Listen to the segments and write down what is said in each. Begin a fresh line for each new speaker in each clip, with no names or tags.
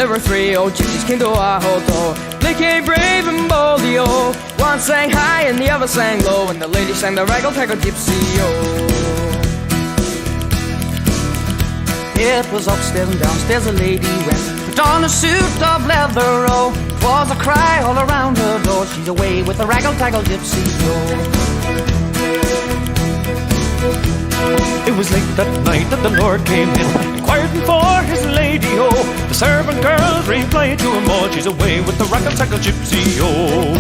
there were three old gypsies came to our hotel. They came brave and bold, yo. One sang high and the other sang low, and the lady sang the Raggle, Taggle, Gypsy, yo. It was upstairs and downstairs a lady went, put on a suit of leather, oh. 'Twas a cry all around her door, she's away with the Raggle, Taggle, Gypsy, yo. It was late that night that the Lord came in, inquiring for his lady, oh. The servant girls replied to him all, she's away with the Raggle, Taggle, Gypsy, oh.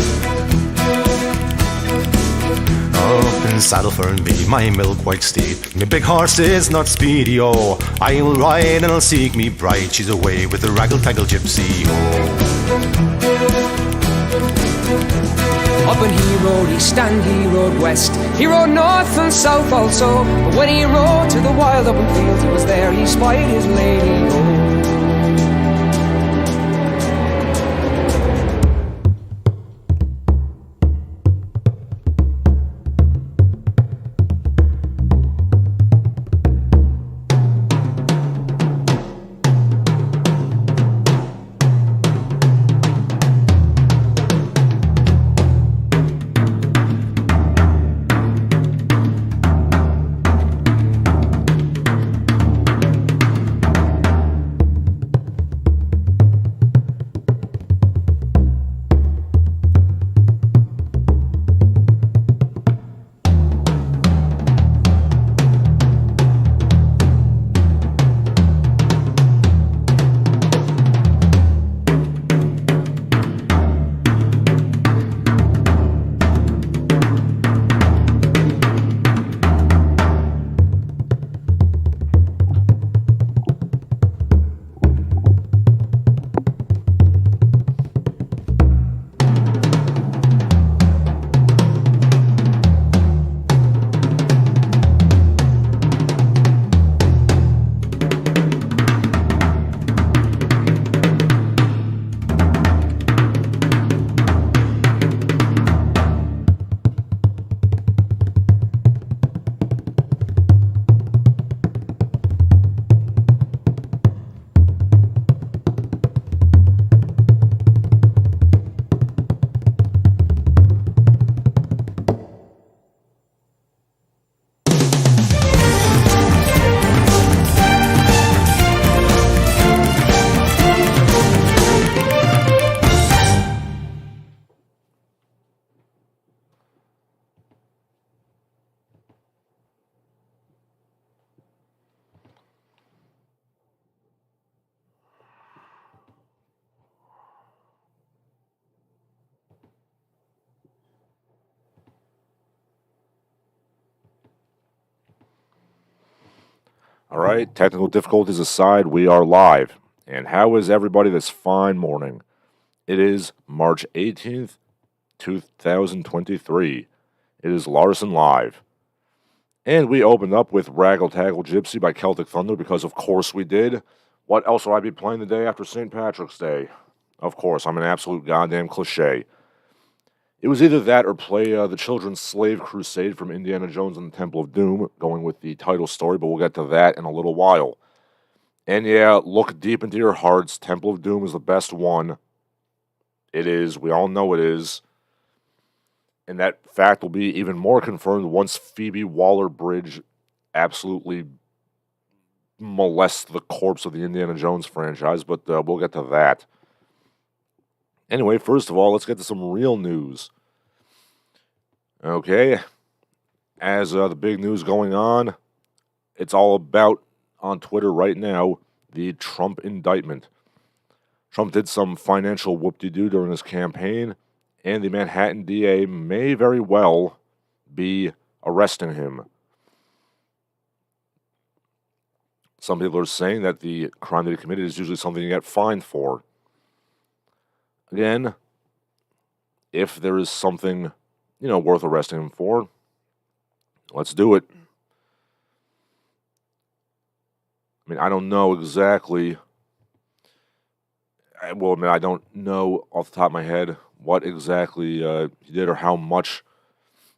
Up in saddle for me, my milk white steed. Me big horse is not speedy, oh. I will ride and I'll seek me bride. She's away with the Raggle, Taggle, Gypsy, oh.
Up and he rode east and he rode west, he rode north and south also. But when he rode to the wild open fields, he was there, he spied his lady, oh.
All right, technical difficulties aside, we are live. And how is everybody this fine morning? It is March 18th, 2023. It is Larsen Live. And we opened up with Raggle, Taggle, Gypsy by Celtic Thunder because of course we did. What else would I be playing the day after St. Patrick's Day? Of course, I'm an absolute goddamn cliche. It was either that or play the Children's Slave Crusade from Indiana Jones and the Temple of Doom, going with the title story, but we'll get to that in a little while. And yeah, look deep into your hearts. Temple of Doom is the best one. It is. We all know it is. And that fact will be even more confirmed once Phoebe Waller-Bridge absolutely molests the corpse of the Indiana Jones franchise, but we'll get to that. Anyway, first of all, let's get to some real news. Okay, as the big news going on, it's all about, on Twitter right now, the Trump indictment. Trump did some financial whoop-de-doo during his campaign, and the Manhattan DA may very well be arresting him. Some people are saying that the crime that he committed is usually something you get fined for. Again, if there is something, worth arresting him for, let's do it. I mean, I don't know exactly. I don't know off the top of my head what exactly he did or how much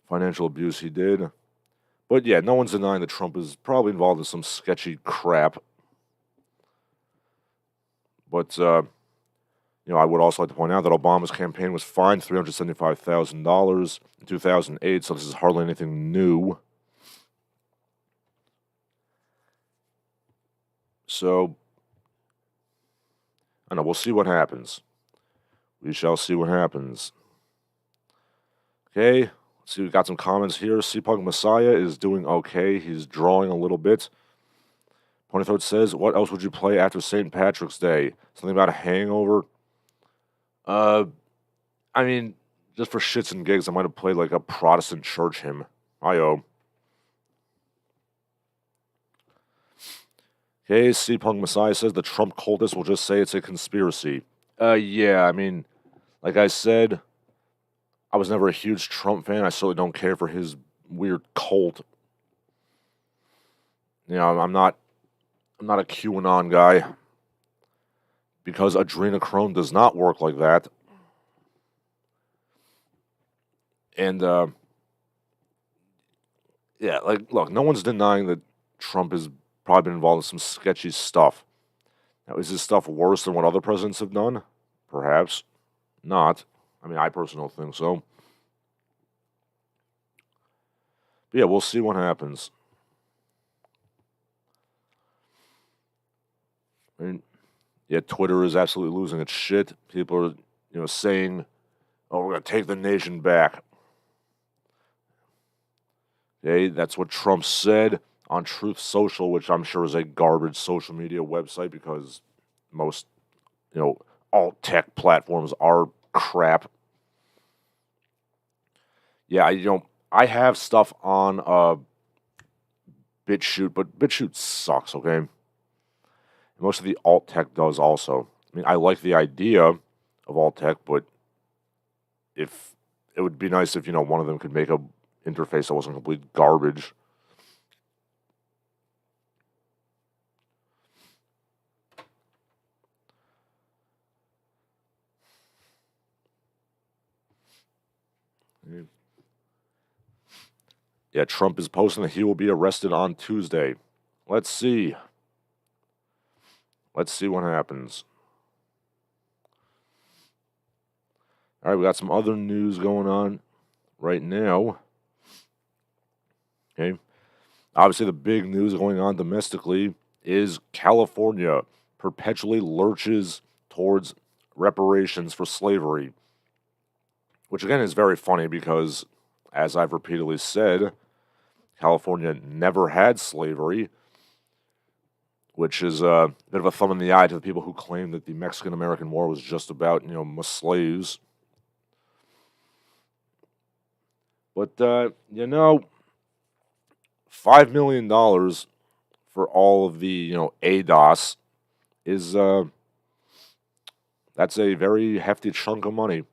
financial abuse he did. But yeah, no one's denying that Trump is probably involved in some sketchy crap. But I would also like to point out that Obama's campaign was fined $375,000 in 2008, so this is hardly anything new. So, I don't know, we'll see what happens. We shall see what happens. Okay, let's see, we got some comments here. C-Punk Messiah is doing okay. He's drawing a little bit. Ponythroat says, what else would you play after St. Patrick's Day? Something about a hangover? I mean, just for shits and gigs, I might have played like a Protestant church hymn. I-O. Okay, C-Punk Messiah says the Trump cultists will just say it's a conspiracy. Yeah, I mean, like I said, I was never a huge Trump fan. I certainly don't care for his weird cult. I'm not a QAnon guy. Because adrenochrome does not work like that. And, yeah, like, look, no one's denying that Trump has probably been involved in some sketchy stuff. Now, is this stuff worse than what other presidents have done? Perhaps not. I mean, I personally don't think so. But yeah, we'll see what happens. I mean, yeah, Twitter is absolutely losing its shit. People are, saying, oh, we're going to take the nation back. Okay, that's what Trump said on Truth Social, which I'm sure is a garbage social media website because most, alt-tech platforms are crap. Yeah, I have stuff on BitChute, but BitChute sucks, okay? And most of the alt-tech does also. I mean, I like the idea of alt-tech, but if it would be nice if, one of them could make a interface that wasn't complete garbage. Yeah, Trump is posting that he will be arrested on Tuesday. Let's see. Let's see what happens. All right, we got some other news going on right now. Okay. Obviously, the big news going on domestically is California perpetually lurches towards reparations for slavery. Which, again, is very funny because, as I've repeatedly said, California never had slavery, which is a bit of a thumb in the eye to the people who claim that the Mexican-American War was just about, slaves. But, $5 million for all of the, ADOS is, that's a very hefty chunk of money.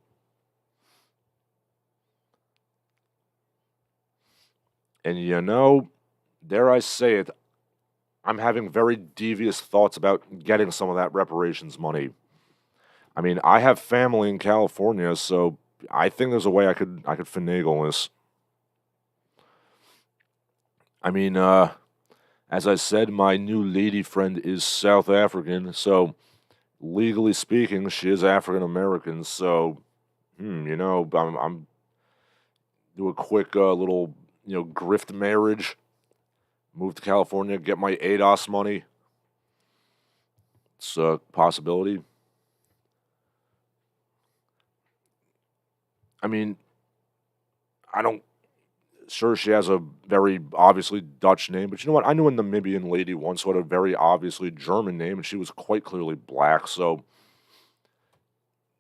And, dare I say it, I'm having very devious thoughts about getting some of that reparations money. I mean, I have family in California, so I think there's a way I could finagle this. I mean, as I said, my new lady friend is South African, so legally speaking, she is African American. So, I'm do a quick little, grift marriage. Move to California, get my ADOS money. It's a possibility. I mean, sure, she has a very obviously Dutch name, but you know what? I knew a Namibian lady once who had a very obviously German name, and she was quite clearly black, so,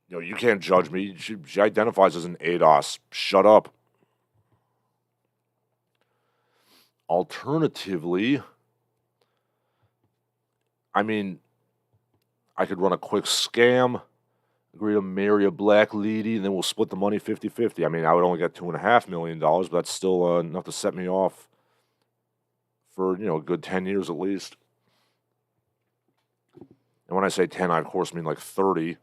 you can't judge me. She identifies as an ADOS. Shut up. Alternatively, I mean, I could run a quick scam, agree to marry a black lady, and then we'll split the money 50-50. I mean, I would only get $2.5 million, but that's still enough to set me off for, a good 10 years at least. And when I say 10, I, of course, mean like 30.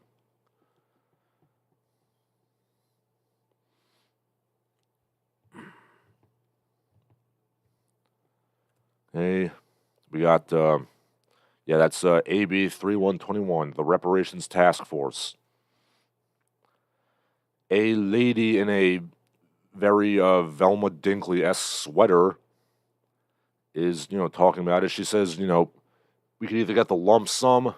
Hey, we got, that's AB 3121, the Reparations Task Force. a lady in a very Velma Dinkley-esque sweater is, talking about it. She says, we could either get the lump sum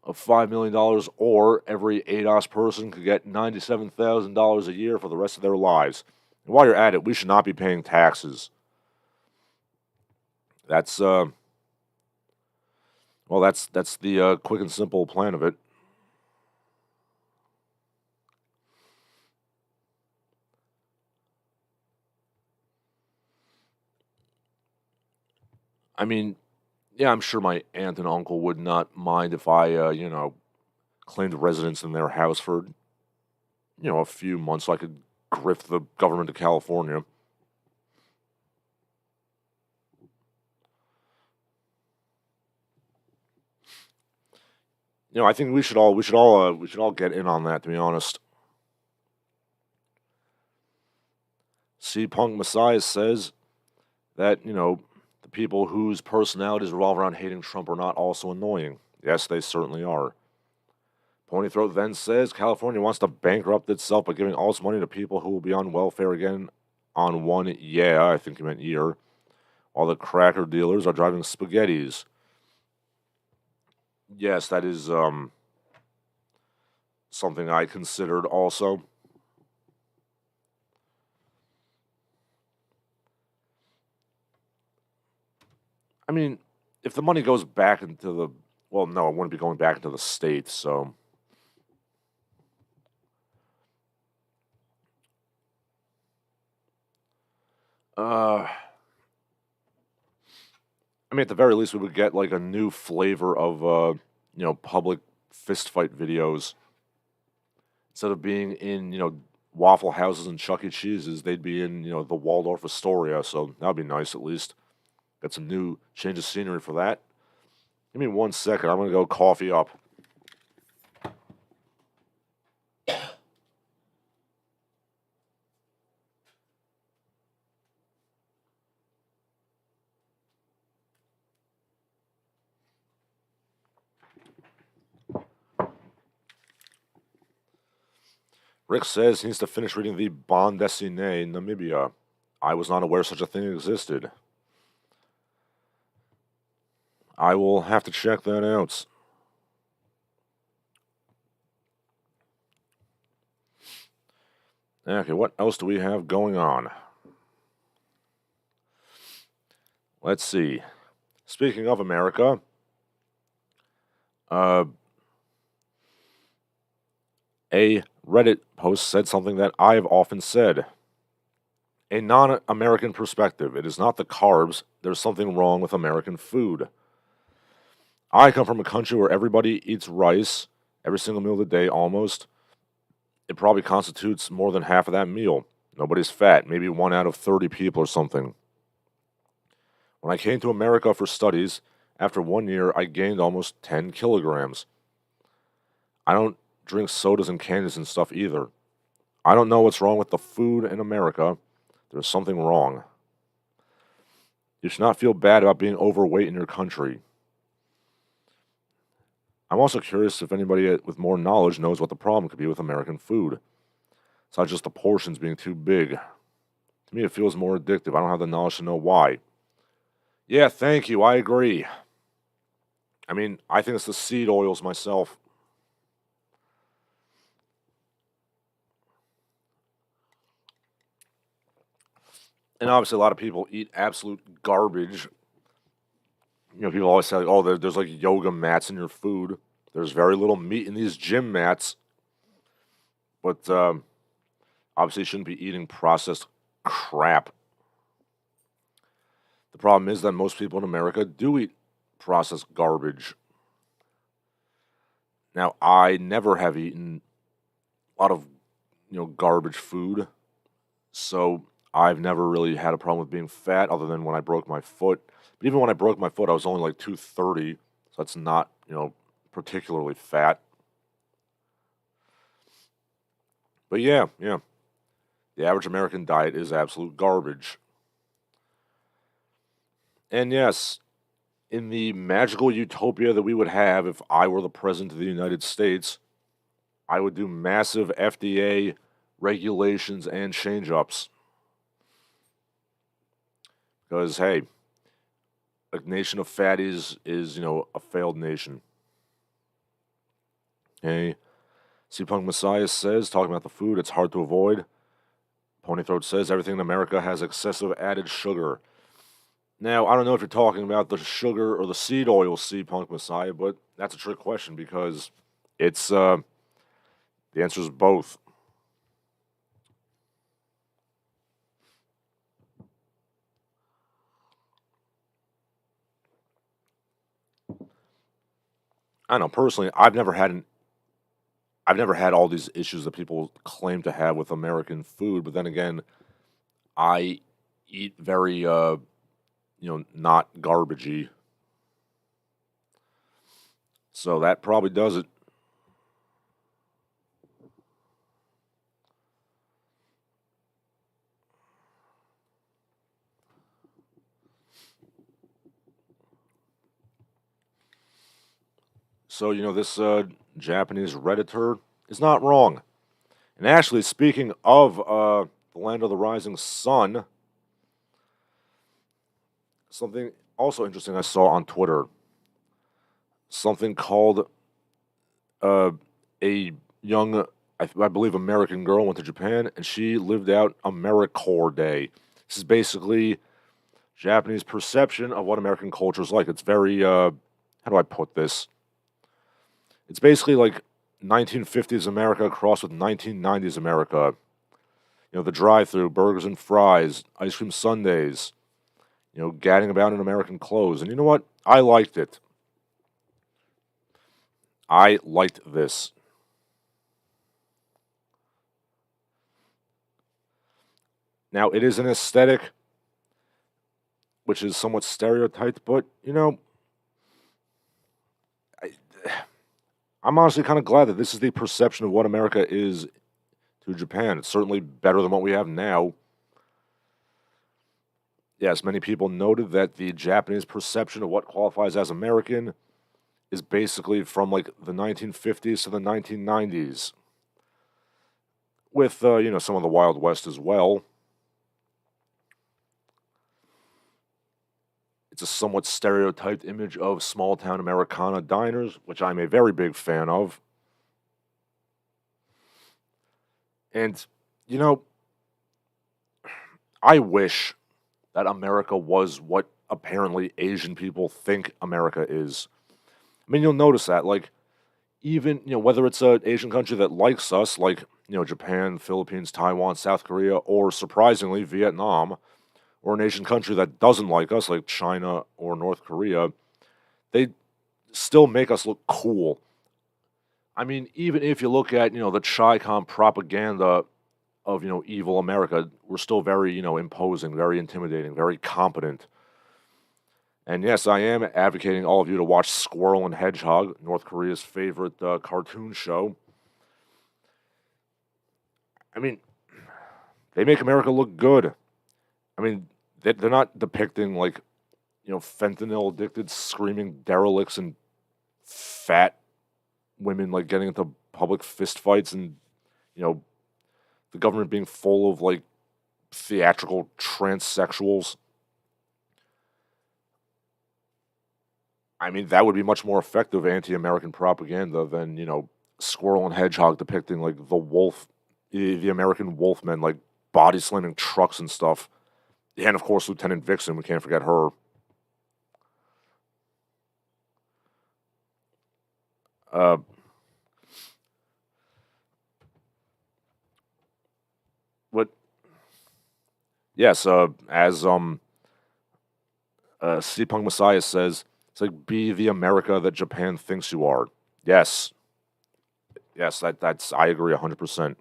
of $5 million or every ADOS person could get $97,000 a year for the rest of their lives. And while you're at it, we should not be paying taxes. That's, that's the quick and simple plan of it. I mean, yeah, I'm sure my aunt and uncle would not mind if I, claimed residence in their house for, a few months so I could grift the government of California. I think we should all get in on that, to be honest. C. Punk Messiah says that, the people whose personalities revolve around hating Trump are not also annoying. Yes, they certainly are. Ponythroat then says California wants to bankrupt itself by giving all its money to people who will be on welfare again on one I think he meant year, while the cracker dealers are driving spaghettis. Yes, that is something I considered also. I mean, if the money goes back into the... Well, no, it wouldn't be going back into the states, so... I mean, at the very least, we would get, like, a new flavor of, public fistfight videos. Instead of being in, Waffle Houses and Chuck E. Cheese's, they'd be in, the Waldorf Astoria, so that would be nice, at least. Got some new change of scenery for that. Give me 1 second. I'm going to go coffee up. Rick says he needs to finish reading the Bande Dessinée Namibia. I was not aware such a thing existed. I will have to check that out. Okay, what else do we have going on? Let's see. Speaking of America, a Reddit post said something that I've often said. A non-American perspective. It is not the carbs. There's something wrong with American food. I come from a country where everybody eats rice every single meal of the day almost. It probably constitutes more than half of that meal. Nobody's fat, maybe 1 out of 30 people or something. When I came to America for studies, after 1 year, I gained almost 10 kilograms. I don't drink sodas and candies and stuff either. I don't know what's wrong with the food in America. There's something wrong. You should not feel bad about being overweight in your country. I'm also curious if anybody with more knowledge knows what the problem could be with American food. It's not just the portions being too big. To me, it feels more addictive. I don't have the knowledge to know why. Yeah, thank you. I agree. I mean, I think it's the seed oils myself. And obviously, a lot of people eat absolute garbage. People always say, oh, there's like yoga mats in your food. There's very little meat in these gym mats. But obviously, you shouldn't be eating processed crap. The problem is that most people in America do eat processed garbage. Now, I never have eaten a lot of, garbage food. So I've never really had a problem with being fat other than when I broke my foot. But even when I broke my foot, I was only like 230. So that's not, particularly fat. But yeah. The average American diet is absolute garbage. And yes, in the magical utopia that we would have if I were the president of the United States, I would do massive FDA regulations and change-ups. Because, hey, a nation of fatties is, a failed nation. Okay. C-Punk Messiah says, talking about the food, it's hard to avoid. Ponythroat says, everything in America has excessive added sugar. Now, I don't know if you're talking about the sugar or the seed oil, C-Punk Messiah, but that's a trick question because it's, the answer is both. I don't know, personally, I've never had all these issues that people claim to have with American food, but then again, I eat very, not garbagey. So that probably does it. So, this Japanese Redditor is not wrong. And actually, speaking of the land of the rising sun, something also interesting I saw on Twitter. Something called a young, I believe, American girl went to Japan, and she lived out Americore Day. This is basically Japanese perception of what American culture is like. It's very, how do I put this? It's basically like 1950s America crossed with 1990s America. The drive-through, burgers and fries, ice cream sundaes, gadding about in American clothes. And you know what? I liked it. I liked this. Now, it is an aesthetic which is somewhat stereotyped, but, I'm honestly kind of glad that this is the perception of what America is to Japan. It's certainly better than what we have now. Yes, many people noted that the Japanese perception of what qualifies as American is basically from like the 1950s to the 1990s, with some of the Wild West as well. It's a somewhat stereotyped image of small-town Americana diners, which I'm a very big fan of. And, I wish that America was what apparently Asian people think America is. I mean, you'll notice that, like, even, whether it's an Asian country that likes us, like, Japan, Philippines, Taiwan, South Korea, or surprisingly, Vietnam, or an Asian country that doesn't like us, like China or North Korea, they still make us look cool. I mean, even if you look at, the Chi-Com propaganda of, evil America, we're still very, imposing, very intimidating, very competent. And yes, I am advocating all of you to watch Squirrel and Hedgehog, North Korea's favorite cartoon show. I mean, they make America look good. I mean, they're not depicting, like, fentanyl-addicted, screaming derelicts and fat women, like, getting into public fistfights and, the government being full of, like, theatrical transsexuals. I mean, that would be much more effective anti-American propaganda than, Squirrel and Hedgehog depicting, like, the American wolfmen, like, body slamming trucks and stuff. And, of course, Lieutenant Vixen, we can't forget her. But, yes, as C-Punk Messiah says, it's like, be the America that Japan thinks you are. Yes. Yes, that's I agree 100%.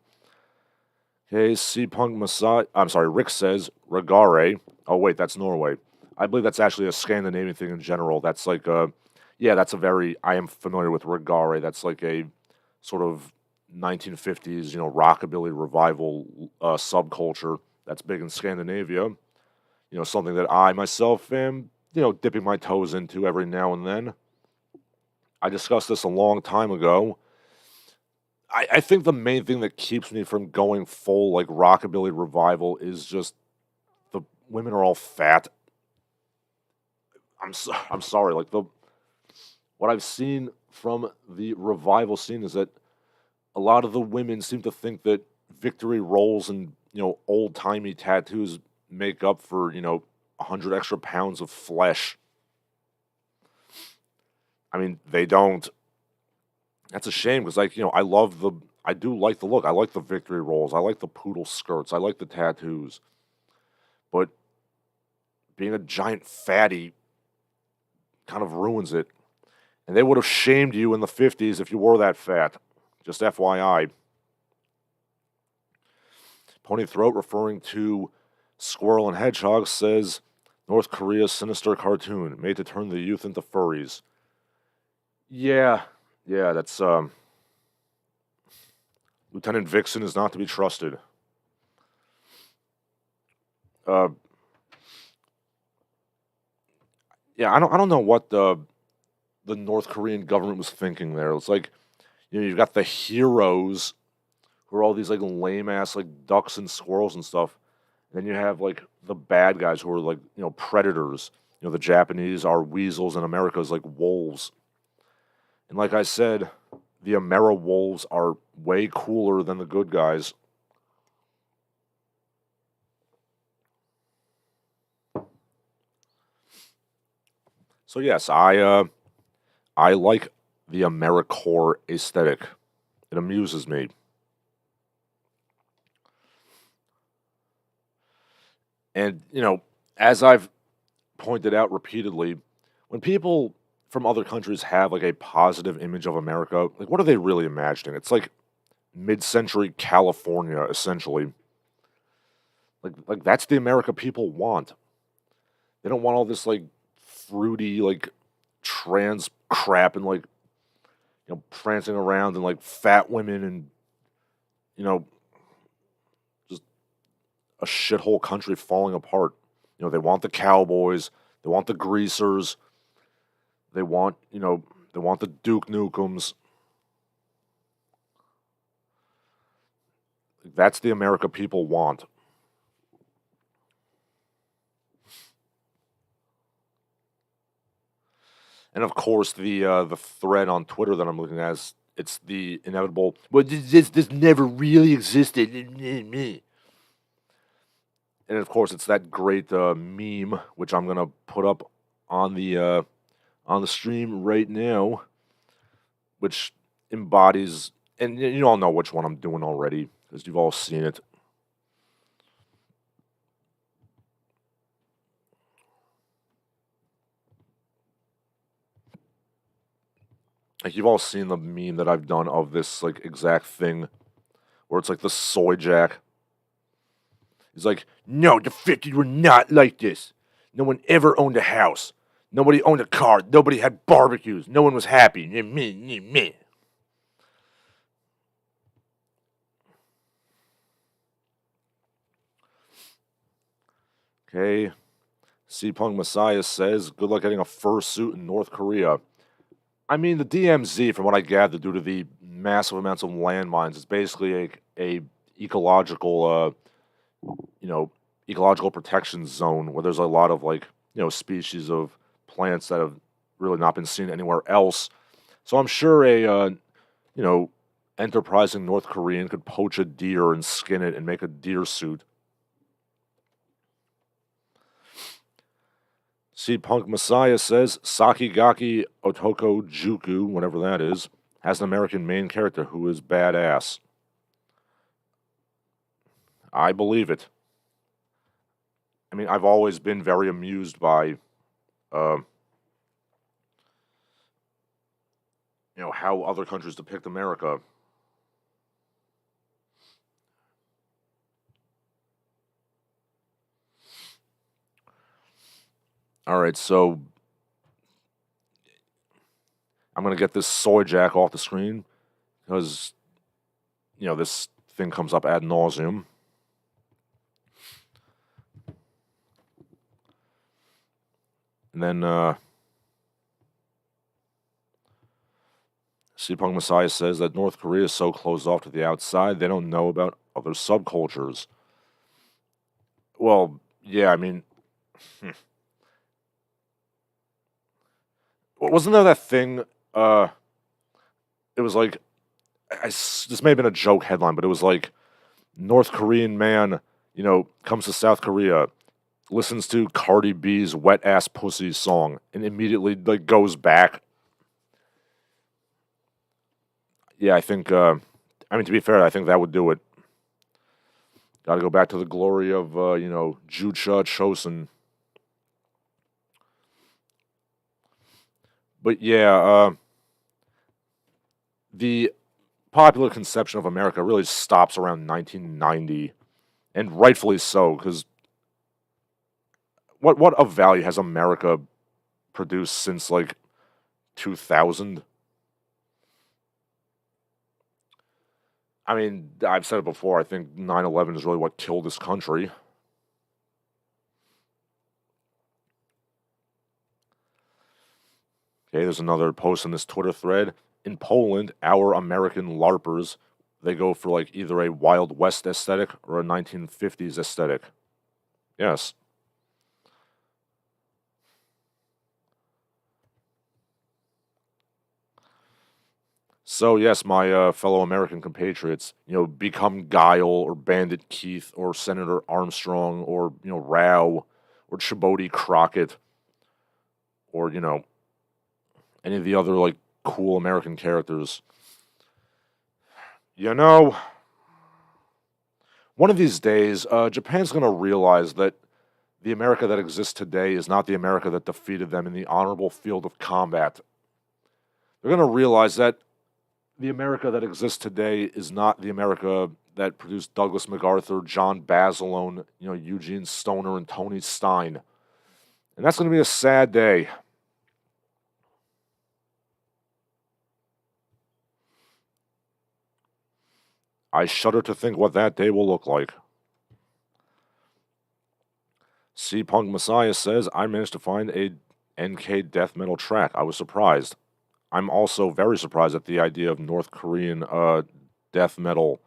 Okay, C-Punk Messiah, I'm sorry, Rick says, Regare. Oh, wait, that's Norway. I believe that's actually a Scandinavian thing in general. That's like I am familiar with Regare. That's like a sort of 1950s, rockabilly revival subculture that's big in Scandinavia. Something that I myself am, dipping my toes into every now and then. I discussed this a long time ago. I think the main thing that keeps me from going full like rockabilly revival is just the women are all fat. I'm sorry, like what I've seen from the revival scene is that a lot of the women seem to think that victory rolls and old timey tattoos make up for 100 extra pounds of flesh. I mean, they don't. That's a shame because, like, I do like the look. I like the victory rolls. I like the poodle skirts. I like the tattoos. But being a giant fatty kind of ruins it. And they would have shamed you in the 50s if you were that fat. Just FYI. Pony Throat, referring to Squirrel and Hedgehog, says North Korea's sinister cartoon made to turn the youth into furries. Yeah, that's Lieutenant Vixen is not to be trusted. Yeah, I don't know what the North Korean government was thinking there. It's like, you've got the heroes who are all these like lame ass like ducks and squirrels and stuff. And then you have like the bad guys who are like, predators. The Japanese are weasels and America's like wolves. And like I said, the Ameri wolves are way cooler than the good guys. So yes, I like the Americore aesthetic. It amuses me. And, as I've pointed out repeatedly, when people from other countries have like a positive image of America, like what are they really imagining? It's like mid-century California, essentially. Like that's the America people want. They don't want all this like fruity, like trans crap and like prancing around and like fat women and just a shithole country falling apart. They want the cowboys, they want the greasers, they want the Duke Nukem's. That's the America people want. And of course, the thread on Twitter that I'm looking at is it's the inevitable. Well, this never really existed. And of course, it's that great meme which I'm gonna put up on the stream right now, which embodies, and you all know which one I'm doing already because you've all seen it. Like you've all seen the meme that I've done of this like exact thing, where it's like the soy jack. He's like, no, the 50s were not like this. No one ever owned a house. Nobody owned a car. Nobody had barbecues. No one was happy. Me. Okay. C-Punk Messiah says, good luck getting a fursuit in North Korea. I mean, the DMZ, from what I gather, due to the massive amounts of landmines, is basically a ecological, ecological protection zone where there's a lot of like, species of plants that have really not been seen anywhere else. So I'm sure a, enterprising North Korean could poach a deer and skin it and make a deer suit. See, Punk Messiah says Sakigaki Otoko Juku, whatever that is, has an American main character who is badass. I believe it. I mean, I've always been very amused by, how other countries depict America. All right, so I'm going to get this soy jack off the screen because, this thing comes up ad nauseum. And then, Punk Messiah says that North Korea is so closed off to the outside, they don't know about other subcultures. Well, yeah, I mean, wasn't there that thing, it was like, this may have been a joke headline, but it was like, North Korean man, comes to South Korea, listens to Cardi B's Wet Ass Pussy song, and immediately, goes back. Yeah, I think, to be fair, I think that would do it. Gotta go back to the glory of, Jucha Chosen. But yeah, the popular conception of America really stops around 1990, and rightfully so, because what of value has America produced since, 2000? I mean, I've said it before, I think 9/11 is really what killed this country. Okay, there's another post in this Twitter thread. In Poland, our American LARPers, they go for either a Wild West aesthetic or a 1950s aesthetic. Yes. So yes, my fellow American compatriots, become Guile or Bandit Keith or Senator Armstrong or, Rao or Chibodi Crockett or, any of the other, cool American characters. One of these days, Japan's going to realize that the America that exists today is not the America that defeated them in the honorable field of combat. They're going to realize that the America that exists today is not the America that produced Douglas MacArthur, John Basilone, Eugene Stoner, and Tony Stein. And that's going to be a sad day. I shudder to think what that day will look like. Punk Messiah says, I managed to find a NK death metal track. I was surprised. I'm also very surprised at the idea of North Korean death metal.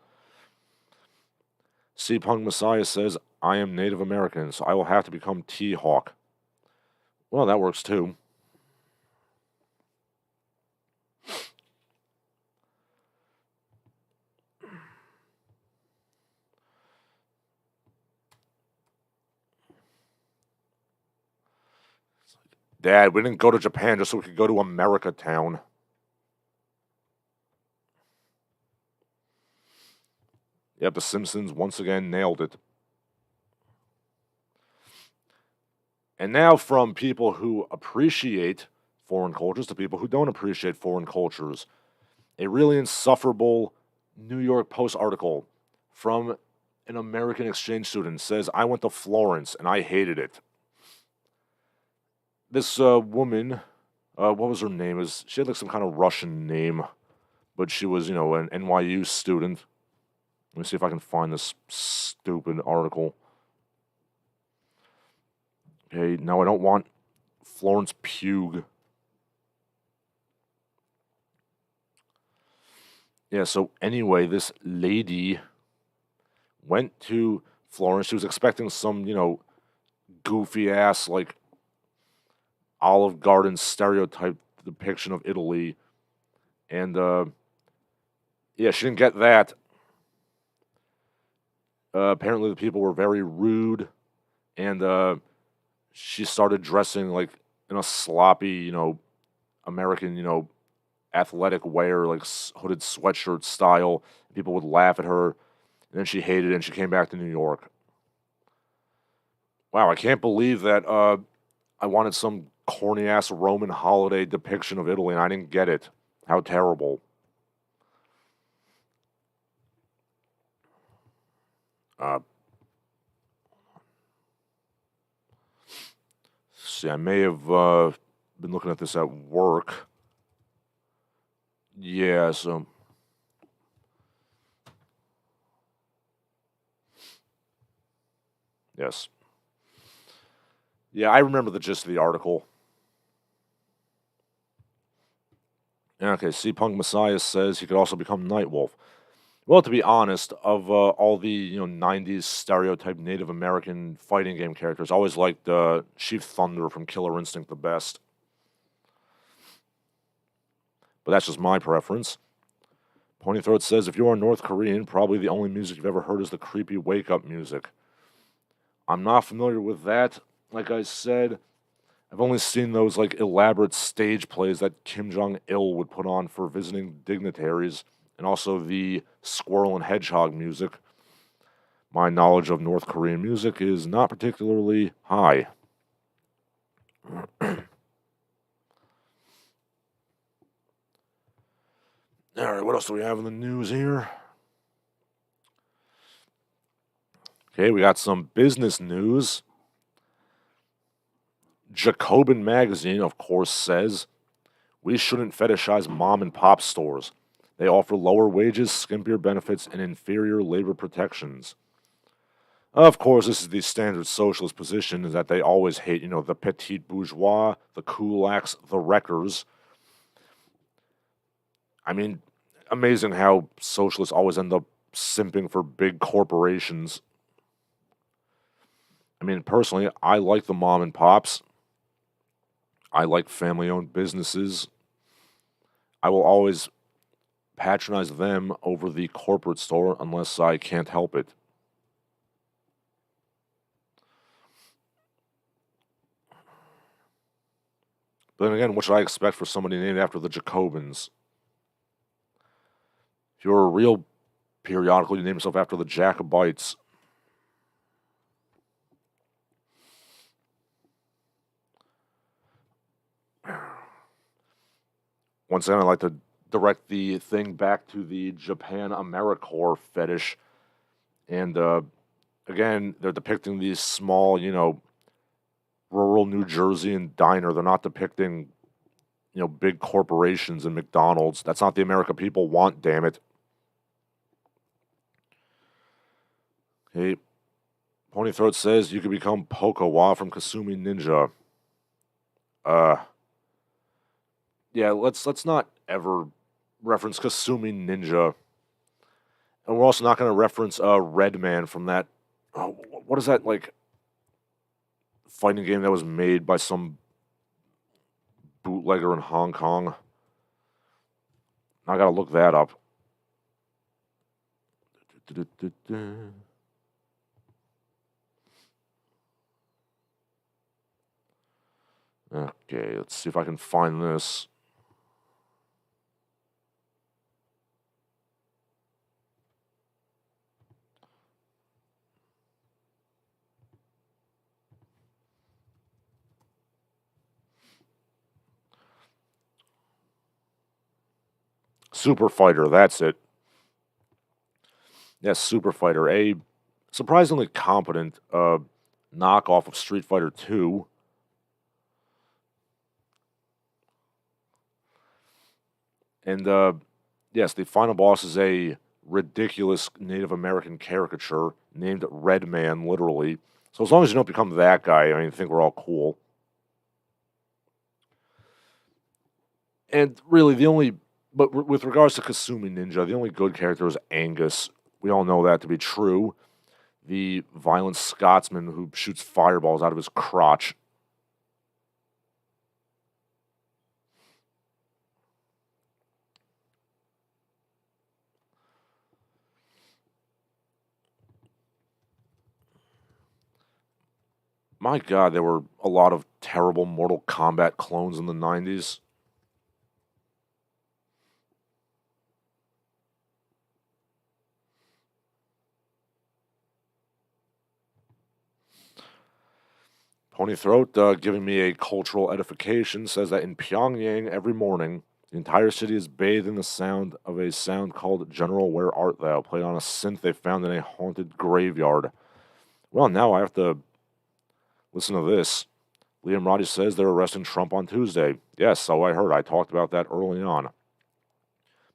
Punk Messiah says, I am Native American, so I will have to become T-Hawk. Well, that works too. Dad, we didn't go to Japan just so we could go to America Town. Yep, The Simpsons once again nailed it. And now from people who appreciate foreign cultures to people who don't appreciate foreign cultures. A really insufferable New York Post article from an American exchange student says, I went to Florence and I hated it. This woman, what was her name? She had some kind of Russian name, but she was, an NYU student. Let me see if I can find this stupid article. Okay, no, I don't want Florence Pugh. Yeah, so anyway, this lady went to Florence. She was expecting some, goofy ass, Olive Garden stereotype depiction of Italy. And, yeah, she didn't get that. Apparently the people were very rude. And, she started dressing, in a sloppy, American, athletic wear, hooded sweatshirt style. People would laugh at her. And then she hated it, and she came back to New York. Wow, I can't believe that I wanted some corny-ass Roman holiday depiction of Italy, and I didn't get it. How terrible. See, I may have been looking at this at work. Yeah, so... Yes. Yeah, I remember the gist of the article. Okay, C-Punk Messiah says he could also become Nightwolf. Well, to be honest, of all the 90s stereotype Native American fighting game characters, I always liked Chief Thunder from Killer Instinct the best. But that's just my preference. Ponythroat says, if you are North Korean, probably the only music you've ever heard is the creepy wake-up music. I'm not familiar with that. Like I said, I've only seen those elaborate stage plays that Kim Jong-il would put on for visiting dignitaries, and also the Squirrel and Hedgehog music. My knowledge of North Korean music is not particularly high. Alright, what else do we have in the news here? Okay, we got some business news. Jacobin Magazine, of course, says, we shouldn't fetishize mom and pop stores. They offer lower wages, skimpier benefits, and inferior labor protections. Of course, this is the standard socialist position, is that they always hate, the petit bourgeois, the kulaks, the wreckers. I mean, amazing how socialists always end up simping for big corporations. I mean, personally, I like the mom and pops. I like family-owned businesses. I will always patronize them over the corporate store unless I can't help it. But then again, what should I expect for somebody named after the Jacobins? If you're a real periodical, you name yourself after the Jacobites. Once again, I'd like to direct the thing back to the Japan Americore fetish. And again, they're depicting these small, rural New Jersey and diner. They're not depicting, big corporations and McDonald's. That's not the America people want, damn it. Okay. Ponythroat says you can become Pokowa from Kasumi Ninja. Yeah, let's not ever reference Kasumi Ninja. And we're also not going to reference Redman from that. What is that, fighting game that was made by some bootlegger in Hong Kong? I got to look that up. Okay, let's see if I can find this. Super Fighter, that's it. Yes, Super Fighter, a surprisingly competent knockoff of Street Fighter 2. And yes, the final boss is a ridiculous Native American caricature named Redman, literally. So as long as you don't become that guy, I think we're all cool. And really, but with regards to Kasumi Ninja, the only good character is Angus. We all know that to be true. The violent Scotsman who shoots fireballs out of his crotch. My God, there were a lot of terrible Mortal Kombat clones in the 90s. Ponythroat, giving me a cultural edification, says that in Pyongyang every morning, the entire city is bathed in the sound of a sound called General Where Art Thou, played on a synth they found in a haunted graveyard. Well, now I have to listen to this. Liam Roddy says they're arresting Trump on Tuesday. Yes, so I heard. I talked about that early on.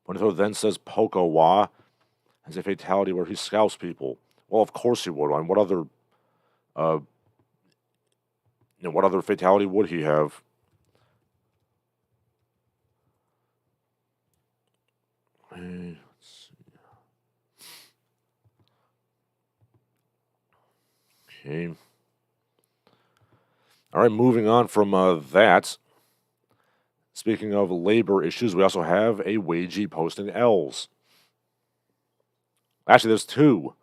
Ponythroat then says Pokowa has a fatality where he scalps people. Well, of course he would. And what other what other fatality would he have? Okay. All right, moving on from that. Speaking of labor issues, we also have a Wagie Posting Ls. Actually, there's two.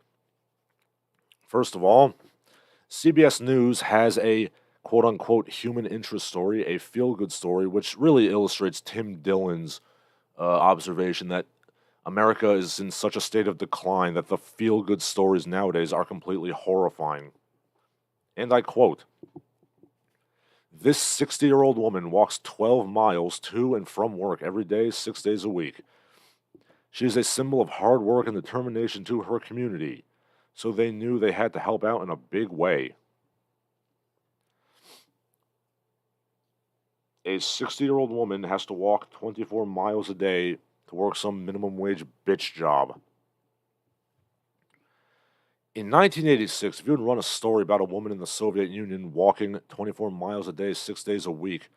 First of all, CBS News has a quote-unquote human interest story, a feel-good story, which really illustrates Tim Dillon's observation that America is in such a state of decline that the feel-good stories nowadays are completely horrifying. And I quote, "This 60-year-old woman walks 12 miles to and from work every day, 6 days a week. She is a symbol of hard work and determination to her community, so they knew they had to help out in a big way." A 60-year-old woman has to walk 24 miles a day to work some minimum wage bitch job. In 1986, if you would run a story about a woman in the Soviet Union walking 24 miles a day, 6 days a week,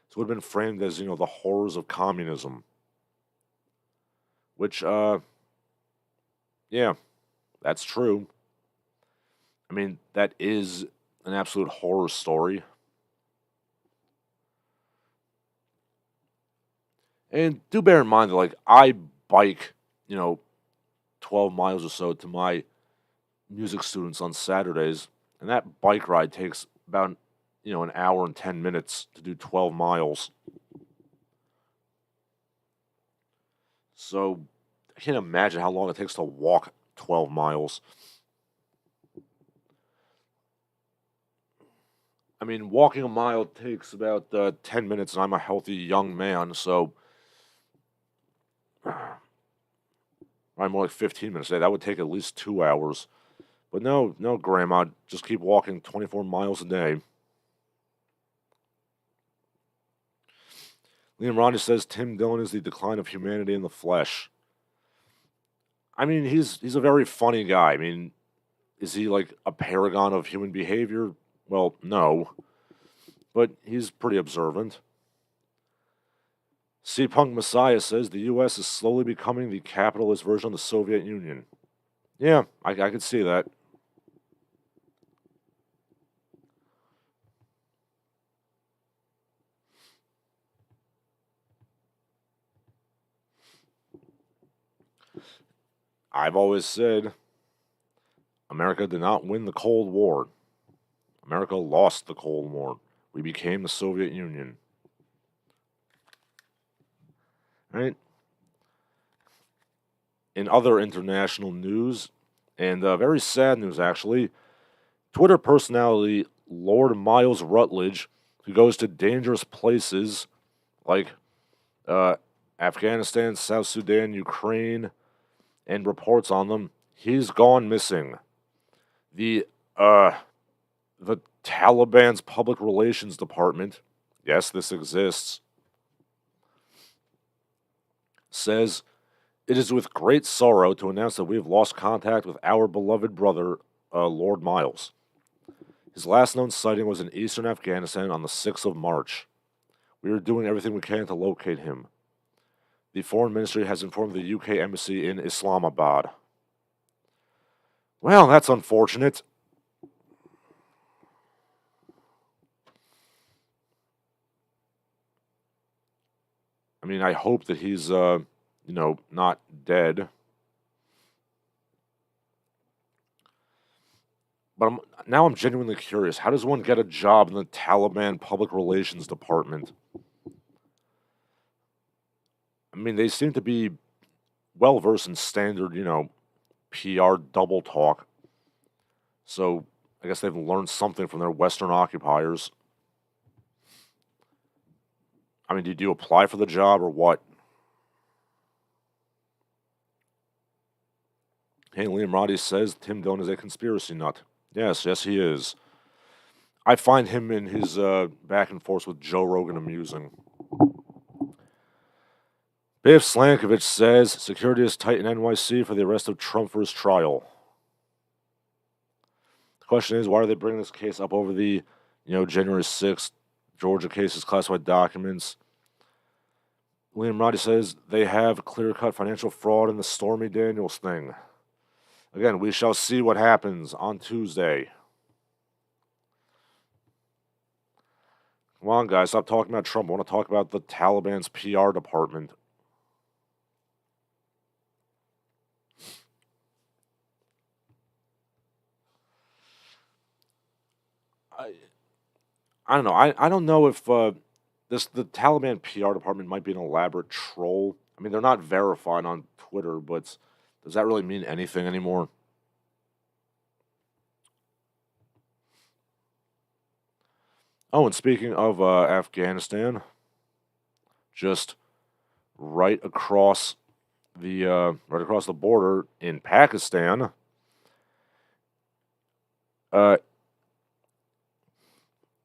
it would have been framed as, the horrors of communism. Which, yeah, that's true. I mean, that is an absolute horror story. And do bear in mind that, I bike, 12 miles or so to my music students on Saturdays, and that bike ride takes about, an hour and 10 minutes to do 12 miles. So, I can't imagine how long it takes to walk 12 miles. I mean, walking a mile takes about 10 minutes, and I'm a healthy young man, so I'm more like 15 minutes a day. That would take at least 2 hours. But no, Grandma, just keep walking 24 miles a day. Liam Ronda says Tim Dillon is the decline of humanity in the flesh. I mean, he's a very funny guy. I mean, is he like a paragon of human behavior? Well, no. But he's pretty observant. C-Punk Messiah says the U.S. is slowly becoming the capitalist version of the Soviet Union. Yeah, I could see that. I've always said America did not win the Cold War. America lost the Cold War. We became the Soviet Union. Right? In other international news, and very sad news actually, Twitter personality Lord Miles Rutledge, who goes to dangerous places like Afghanistan, South Sudan, Ukraine, and reports on them, he's gone missing. The Taliban's public relations department, yes, this exists, says, "It is with great sorrow to announce that we have lost contact with our beloved brother, Lord Miles. His last known sighting was in eastern Afghanistan on the 6th of March. We are doing everything we can to locate him. The Foreign Ministry has informed the UK Embassy in Islamabad." Well, that's unfortunate. I mean, I hope that he's, not dead. But now I'm genuinely curious. How does one get a job in the Taliban Public Relations Department? I mean, they seem to be well-versed in standard, PR double talk. So I guess they've learned something from their Western occupiers. I mean, did you apply for the job or what? Hey, Liam Roddy says Tim Dillon is a conspiracy nut. Yes, he is. I find him in his back and forth with Joe Rogan amusing. Biff Slankovich says security is tight in NYC for the arrest of Trump for his trial. The question is, why are they bringing this case up over the, January 6th Georgia cases, classified documents? Liam Roddy says they have clear-cut financial fraud in the Stormy Daniels thing. Again, we shall see what happens on Tuesday. Come on, guys, stop talking about Trump. I want to talk about the Taliban's PR department. I don't know. I don't know if the Taliban PR department might be an elaborate troll. I mean, they're not verified on Twitter, but does that really mean anything anymore? Oh, and speaking of Afghanistan, just right across the border in Pakistan,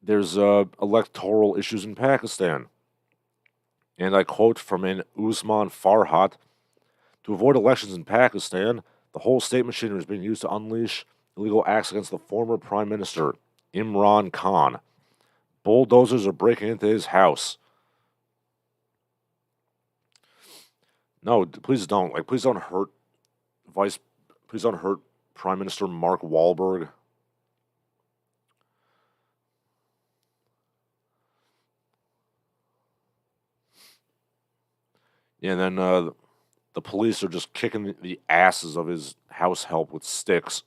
there's electoral issues in Pakistan. And I quote from an Usman Farhat, "To avoid elections in Pakistan, the whole state machinery is being used to unleash illegal acts against the former Prime Minister, Imran Khan. Bulldozers are breaking into his house." No, please don't. Please don't hurt please don't hurt Prime Minister Mark Wahlberg. Yeah, and then the police are just kicking the asses of his house help with sticks.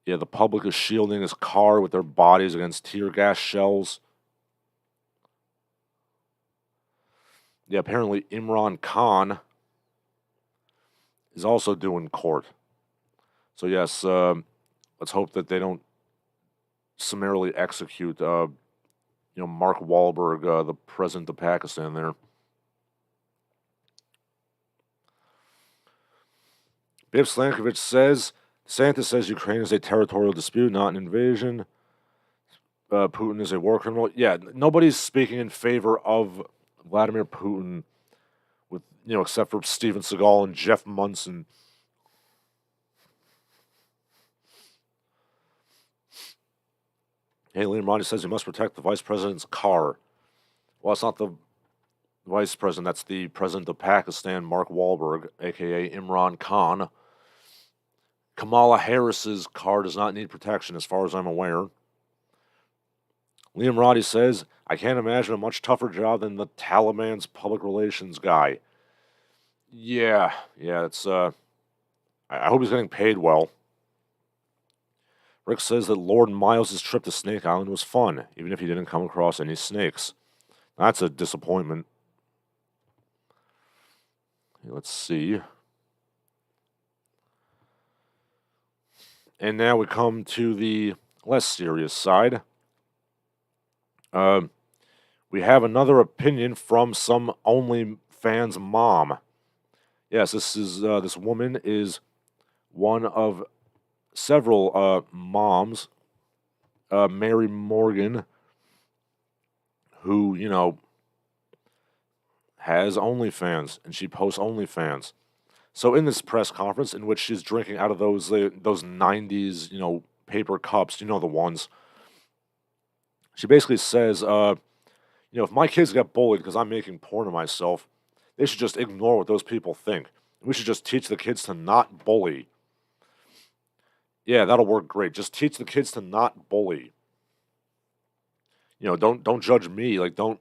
Yeah, the public is shielding his car with their bodies against tear gas shells. Yeah, apparently Imran Khan is also doing court. So yes, let's hope that they don't summarily execute, Mark Wahlberg, the president of Pakistan there. Biff Slankovich says, DeSantis says Ukraine is a territorial dispute, not an invasion. Putin is a war criminal. Yeah, nobody's speaking in favor of Vladimir Putin, except for Steven Seagal and Jeff Munson. Hey, Liam Rodney says he must protect the vice president's car. Well, it's not the vice president, that's the president of Pakistan, Mark Wahlberg, aka Imran Khan. Kamala Harris's car does not need protection, as far as I'm aware. Liam Roddy says, I can't imagine a much tougher job than the Taliban's public relations guy. Yeah, it's, I hope he's getting paid well. Rick says that Lord Miles' trip to Snake Island was fun, even if he didn't come across any snakes. That's a disappointment. Let's see. And now we come to the less serious side. We have another opinion from some OnlyFans mom. Yes, this woman is one of several moms. Mary Morgan, who has OnlyFans, and she posts OnlyFans. So in this press conference, in which she's drinking out of those 90s, paper cups, the ones, she basically says, if my kids get bullied because I'm making porn of myself, they should just ignore what those people think. We should just teach the kids to not bully. Yeah, that'll work great. Just teach the kids to not bully. Don't judge me. Don't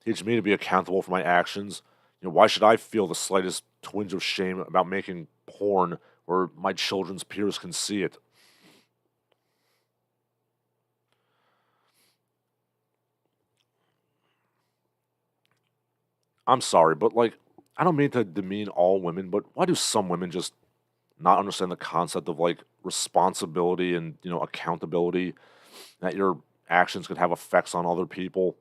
teach me to be accountable for my actions. Why should I feel the slightest twinge of shame about making porn where my children's peers can see it? I'm sorry, but I don't mean to demean all women, but why do some women just not understand the concept of responsibility and accountability, that your actions could have effects on other people?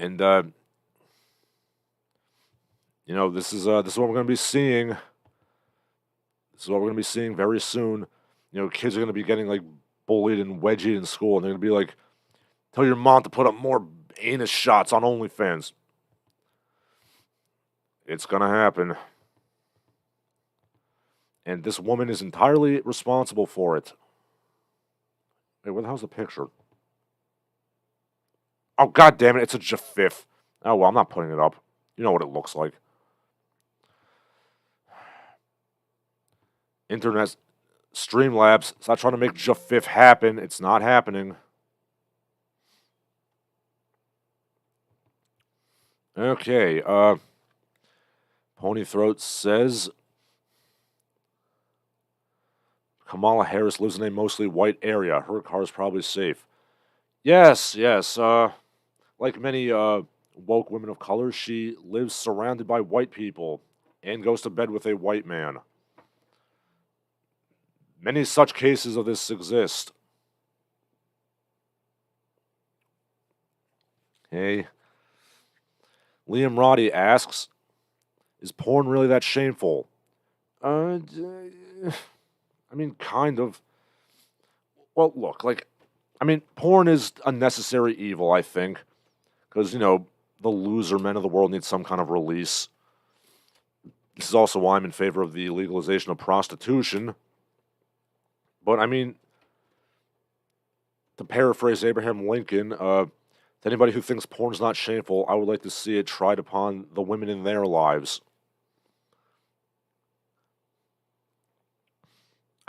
And this is what we're going to be seeing. This is what we're going to be seeing very soon. Kids are going to be getting bullied and wedgied in school, and they're going to be like, tell your mom to put up more anus shots on OnlyFans. It's going to happen. And this woman is entirely responsible for it. Wait, where the hell's the picture? Oh, god damn it, it's a GIF. Oh, well, I'm not putting it up. You know what it looks like. Internet Streamlabs. Stop trying to make Jafif happen. It's not happening. Okay, Ponythroat says Kamala Harris lives in a mostly white area. Her car is probably safe. Yes. Like many woke women of color, she lives surrounded by white people and goes to bed with a white man. Many such cases of this exist. Hey. Liam Roddy asks, is porn really that shameful? I mean, kind of. Well, look, porn is a necessary evil, I think. Because, the loser men of the world need some kind of release. This is also why I'm in favor of the legalization of prostitution. But, to paraphrase Abraham Lincoln, to anybody who thinks porn's not shameful, I would like to see it tried upon the women in their lives.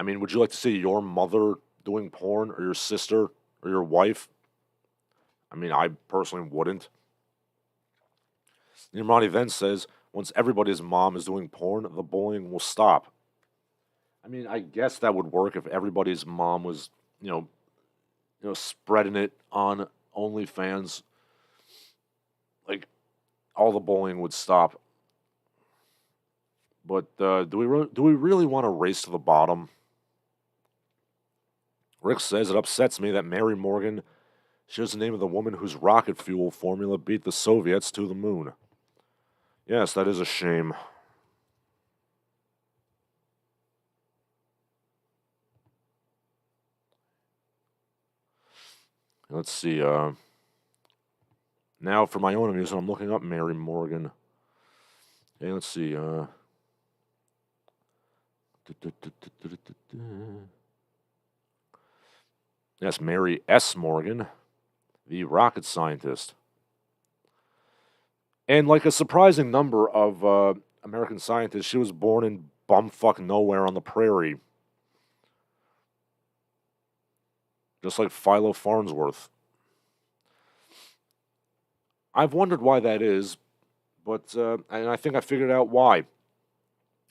Would you like to see your mother doing porn, or your sister, or your wife? I personally wouldn't. Nimrani then says, once everybody's mom is doing porn, the bullying will stop. I guess that would work if everybody's mom was, spreading it on OnlyFans. Like, all the bullying would stop. But do we really want to race to the bottom? Rick says it upsets me that Mary Morgan shares the name of the woman whose rocket fuel formula beat the Soviets to the moon. Yes, that is a shame. Let's see. Now for my own amusement, I'm looking up Mary Morgan. Okay, let's see. Yes, Mary S. Morgan, the rocket scientist. And like a surprising number of American scientists, she was born in bumfuck nowhere on the prairie. Just like Philo Farnsworth. I've wondered why that is, but and I think I figured out why.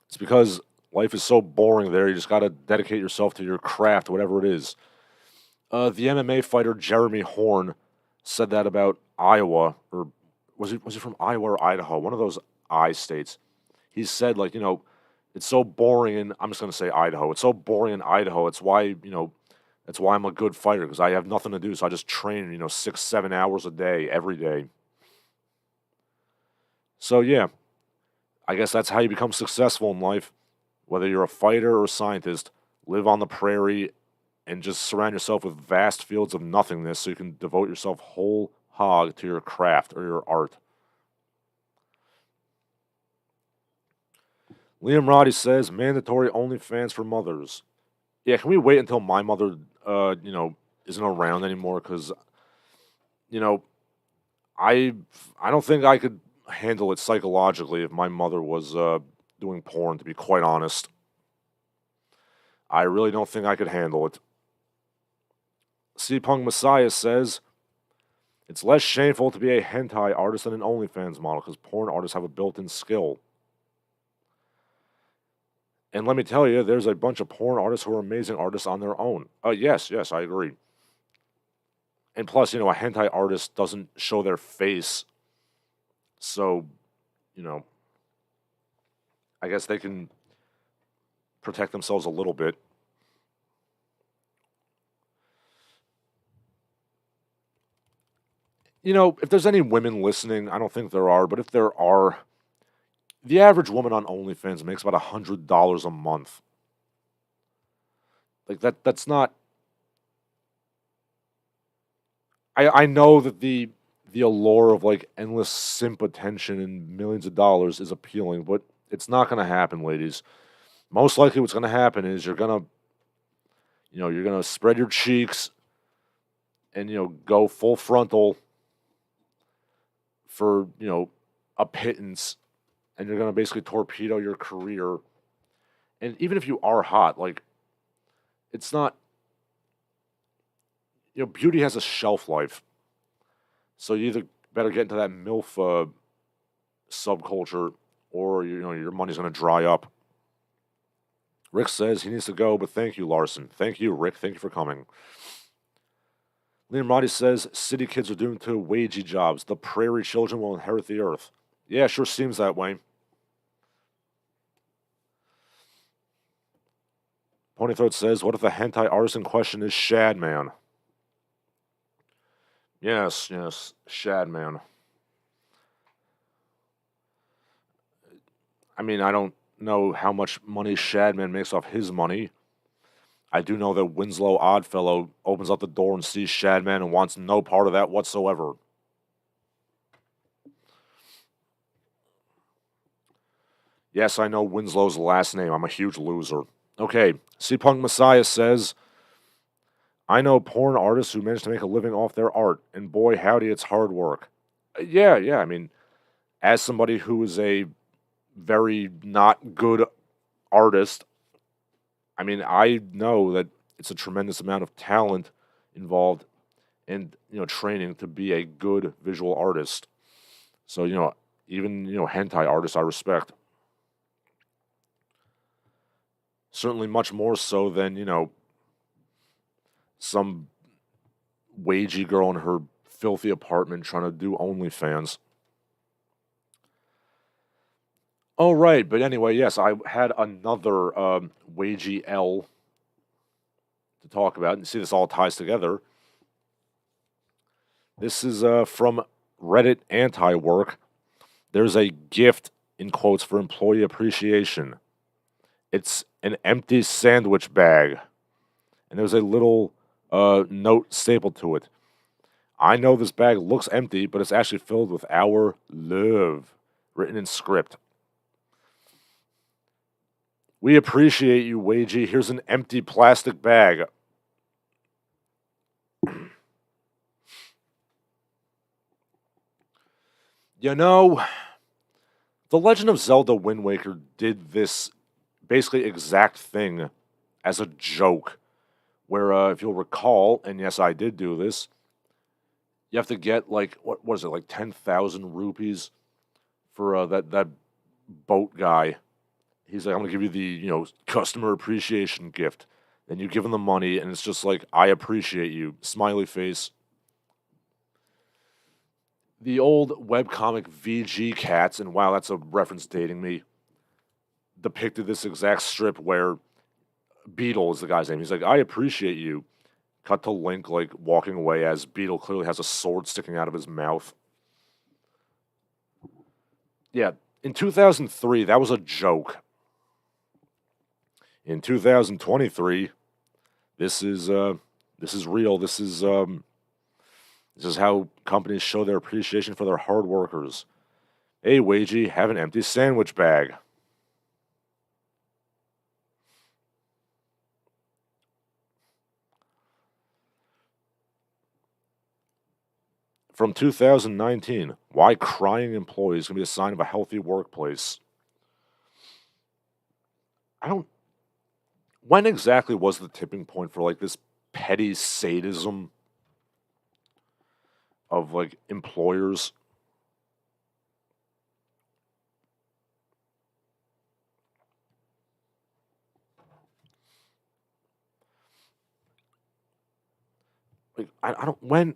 It's because life is so boring there, you just got to dedicate yourself to your craft, whatever it is. The MMA fighter Jeremy Horn said that about Iowa, or was he from Iowa or Idaho? One of those I states. He said, it's so boring in, I'm just going to say Idaho. It's so boring in Idaho. It's why, that's why I'm a good fighter, because I have nothing to do, so I just train, 6-7 hours a day, every day. So, yeah, I guess that's how you become successful in life. Whether you're a fighter or a scientist, live on the prairie and just surround yourself with vast fields of nothingness so you can devote yourself whole hog to your craft or your art. Liam Roddy says, mandatory OnlyFans for mothers. Yeah, can we wait until my mother, isn't around anymore? Because, I don't think I could handle it psychologically if my mother was doing porn, to be quite honest. I really don't think I could handle it. C-Punk Messiah says, it's less shameful to be a hentai artist than an OnlyFans model because porn artists have a built-in skill. And let me tell you, there's a bunch of porn artists who are amazing artists on their own. Yes, I agree. And plus, a hentai artist doesn't show their face. So, I guess they can protect themselves a little bit. If there's any women listening, I don't think there are, but if there are, the average woman on OnlyFans makes about $100 a month. Like, that's not... I know that the allure of, endless simp attention and millions of dollars is appealing, but it's not going to happen, ladies. Most likely what's going to happen is you're going to spread your cheeks and, go full frontal for, a pittance, and you're going to basically torpedo your career, And even if you are hot, like, it's not, beauty has a shelf life. So you either better get into that MILF subculture, or your money's going to dry up. Rick says he needs to go, but thank you, Larsen. Thank you, Rick. Thank you for coming. Liam Roddy says city kids are doomed to wagey jobs. The prairie children will inherit the earth. Yeah, sure seems that way. Ponythroat says, what if the hentai artist in question is Shadman? Yes, Shadman. I mean, I don't know how much money Shadman makes off his money. I do know that Winslow Oddfellow opens up the door and sees Shadman and wants no part of that whatsoever. Yes, I know Winslow's last name. I'm a huge loser. Okay, C-Punk Messiah says, I know porn artists who manage to make a living off their art, and boy, howdy, it's hard work. Yeah, I mean, as somebody who is a very not good artist, I mean, I know that it's a tremendous amount of talent involved and, training to be a good visual artist. So, even, hentai artists I respect. Certainly much more so than, some wagey girl in her filthy apartment trying to do OnlyFans. Oh, right. But anyway, yes, I had another Wagie L to talk about. And see, this all ties together. This is from Reddit Anti-Work. There's a gift, in quotes, for employee appreciation. It's an empty sandwich bag. And there's a little note stapled to it. I know this bag looks empty, but it's actually filled with our love, written in script. We appreciate you, Wagie. Here's an empty plastic bag. The Legend of Zelda Wind Waker did this basically exact thing as a joke, where if you'll recall, and yes, I did do this, you have to get like, what was it, like 10,000 rupees for that boat guy. He's like, I'm going to give you the, customer appreciation gift. Then you give him the money, and it's just like, I appreciate you. Smiley face. The old webcomic VG Cats, and wow, that's a reference dating me, depicted this exact strip where Beetle is the guy's name. He's like, I appreciate you. Cut to Link, like, walking away as Beetle clearly has a sword sticking out of his mouth. Yeah, in 2003, that was a joke. In 2023, this is real. This is how companies show their appreciation for their hard workers. Hey, Wagie, have an empty sandwich bag. From 2019, why crying employees can be a sign of a healthy workplace. When exactly was the tipping point for like this petty sadism of like employers? Like I don't when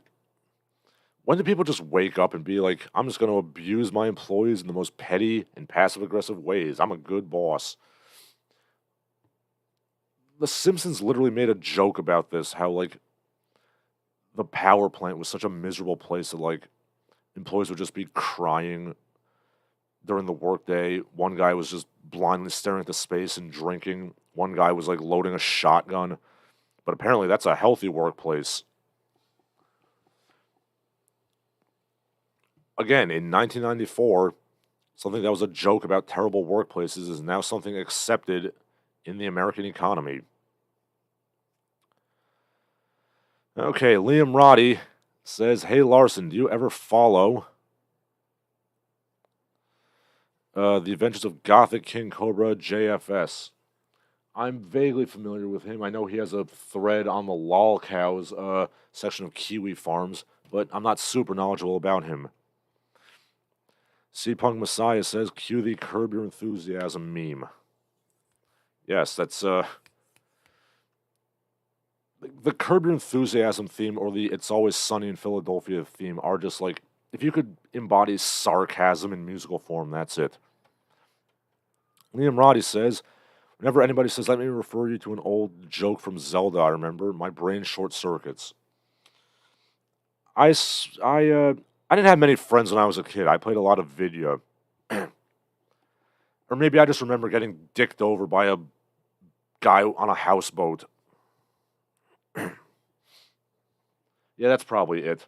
do people just wake up and be like, I'm just going to abuse my employees in the most petty and passive-aggressive ways. I'm a good boss. The Simpsons literally made a joke about this, how, like, the power plant was such a miserable place that, like, employees would just be crying during the workday. One guy was just blindly staring at the space and drinking. One guy was, like, loading a shotgun. But apparently that's a healthy workplace. Again, in 1994, something that was a joke about terrible workplaces is now something accepted in the American economy. Okay, Liam Roddy says, hey, Larsen, do you ever follow the Adventures of Gothic King Cobra JFS? I'm vaguely familiar with him. I know he has a thread on the lol cows section of Kiwi Farms, but I'm not super knowledgeable about him. C-Punk Messiah says, cue the Curb Your Enthusiasm meme. Yes, that's the Curb Your Enthusiasm theme or the It's Always Sunny in Philadelphia theme are just like, if you could embody sarcasm in musical form, that's it. Liam Roddy says, whenever anybody says, let me refer you to an old joke from Zelda, I remember, my brain short circuits. I didn't have many friends when I was a kid. I played a lot of video. Or maybe I just remember getting dicked over by a guy on a houseboat. Yeah, that's probably it.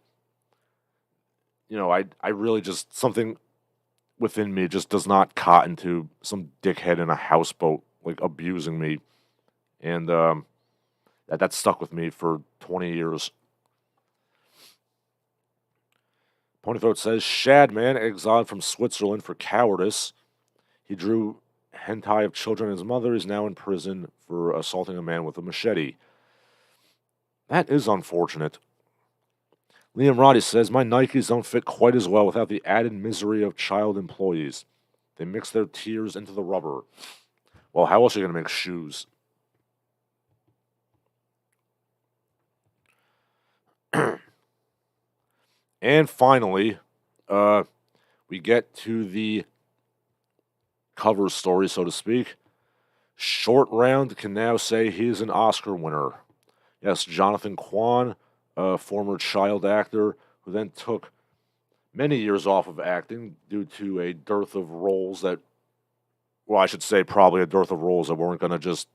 You know, I really just, something within me just does not cotton to some dickhead in a houseboat, like, abusing me. And that stuck with me for 20 years. Ponythroat says, Shadman, exiled from Switzerland for cowardice. He drew hentai of children and his mother is now in prison for assaulting a man with a machete. That is unfortunate. Liam Roddy says, my Nikes don't fit quite as well without the added misery of child employees. They mix their tears into the rubber. Well, how else are you going to make shoes? And finally, we get to the cover story, so to speak. Short Round can now say he is an Oscar winner. Yes, Jonathan Kwan, a former child actor who then took many years off of acting due to a dearth of roles that, well, I should say probably a dearth of roles that weren't going to just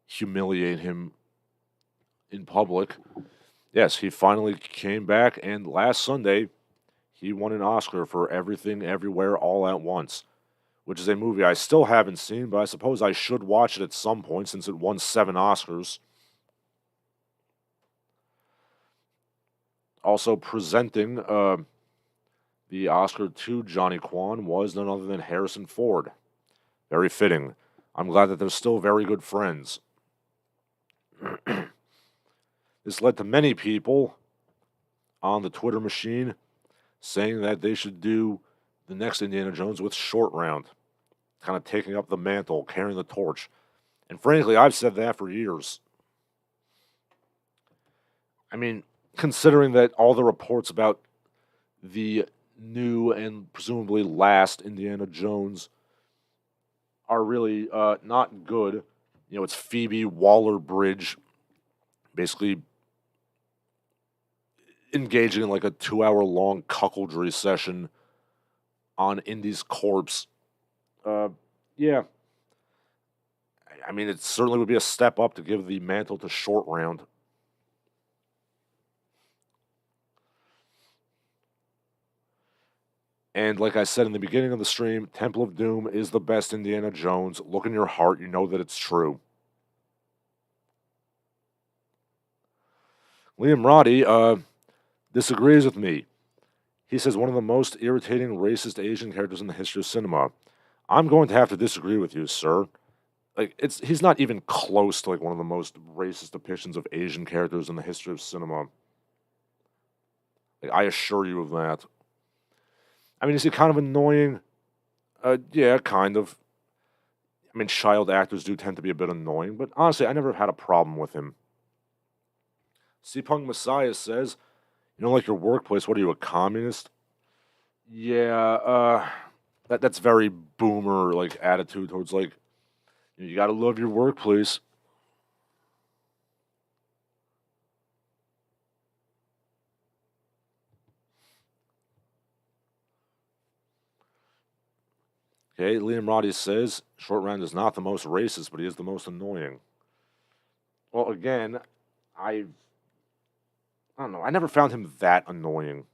humiliate him in public. Yes, he finally came back, and last Sunday, he won an Oscar for Everything Everywhere All at Once, which is a movie I still haven't seen, but I suppose I should watch it at some point since it won 7 Oscars. Also presenting the Oscar to Johnny Kwan was none other than Harrison Ford. Very fitting. I'm glad that they're still very good friends. This led to many people on the Twitter machine saying that they should do the next Indiana Jones with Short Round, kind of taking up the mantle, carrying the torch. And frankly, I've said that for years. I mean, considering that all the reports about the new and presumably last Indiana Jones are really not good. You know, it's Phoebe Waller-Bridge basically engaging in like a 2-hour-long cuckoldry session on Indy's corpse. Yeah. I mean, it certainly would be a step up to give the mantle to Short Round. And like I said in the beginning of the stream, Temple of Doom is the best Indiana Jones. Look in your heart, you know that it's true. Liam Roddy disagrees with me. He says one of the most irritating racist Asian characters in the history of cinema. I'm going to have to disagree with you, sir. Like, he's not even close to like one of the most racist depictions of Asian characters in the history of cinema. Like, I assure you of that. I mean, is he kind of annoying? Yeah, kind of. I mean, child actors do tend to be a bit annoying, but honestly, I never had a problem with him. C-Punk Messiah says, you know, like your workplace, what are you, a communist? Yeah, that's very boomer, like, attitude towards, like, you gotta love your workplace. Okay, Liam Roddy says, Short Round is not the most racist, but he is the most annoying. Well, again, I don't know. I never found him that annoying.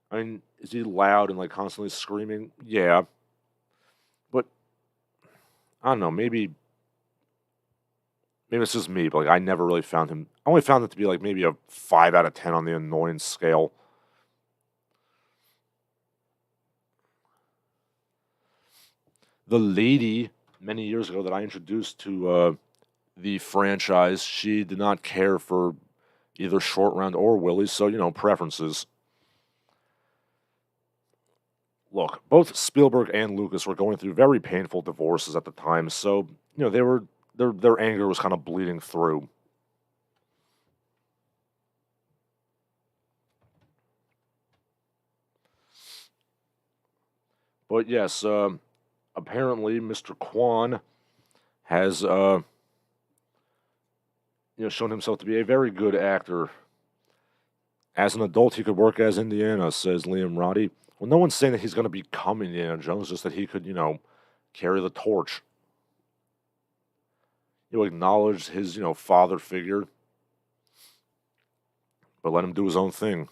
I mean, is he loud and like constantly screaming? Yeah. But I don't know, maybe it's just me, but like I never really found him. I only found it to be like maybe a 5 out of 10 on the annoyance scale. The lady many years ago that I introduced to the franchise. She did not care for either Short Round or Willie, so, preferences. Look, both Spielberg and Lucas were going through very painful divorces at the time, so, they were their anger was kind of bleeding through. But yes, apparently Mr. Kwan has shown himself to be a very good actor. As an adult, he could work as Indiana, says Liam Roddy. Well, no one's saying that he's going to become Indiana Jones, just that he could, carry the torch. Acknowledge his, father figure, but let him do his own thing.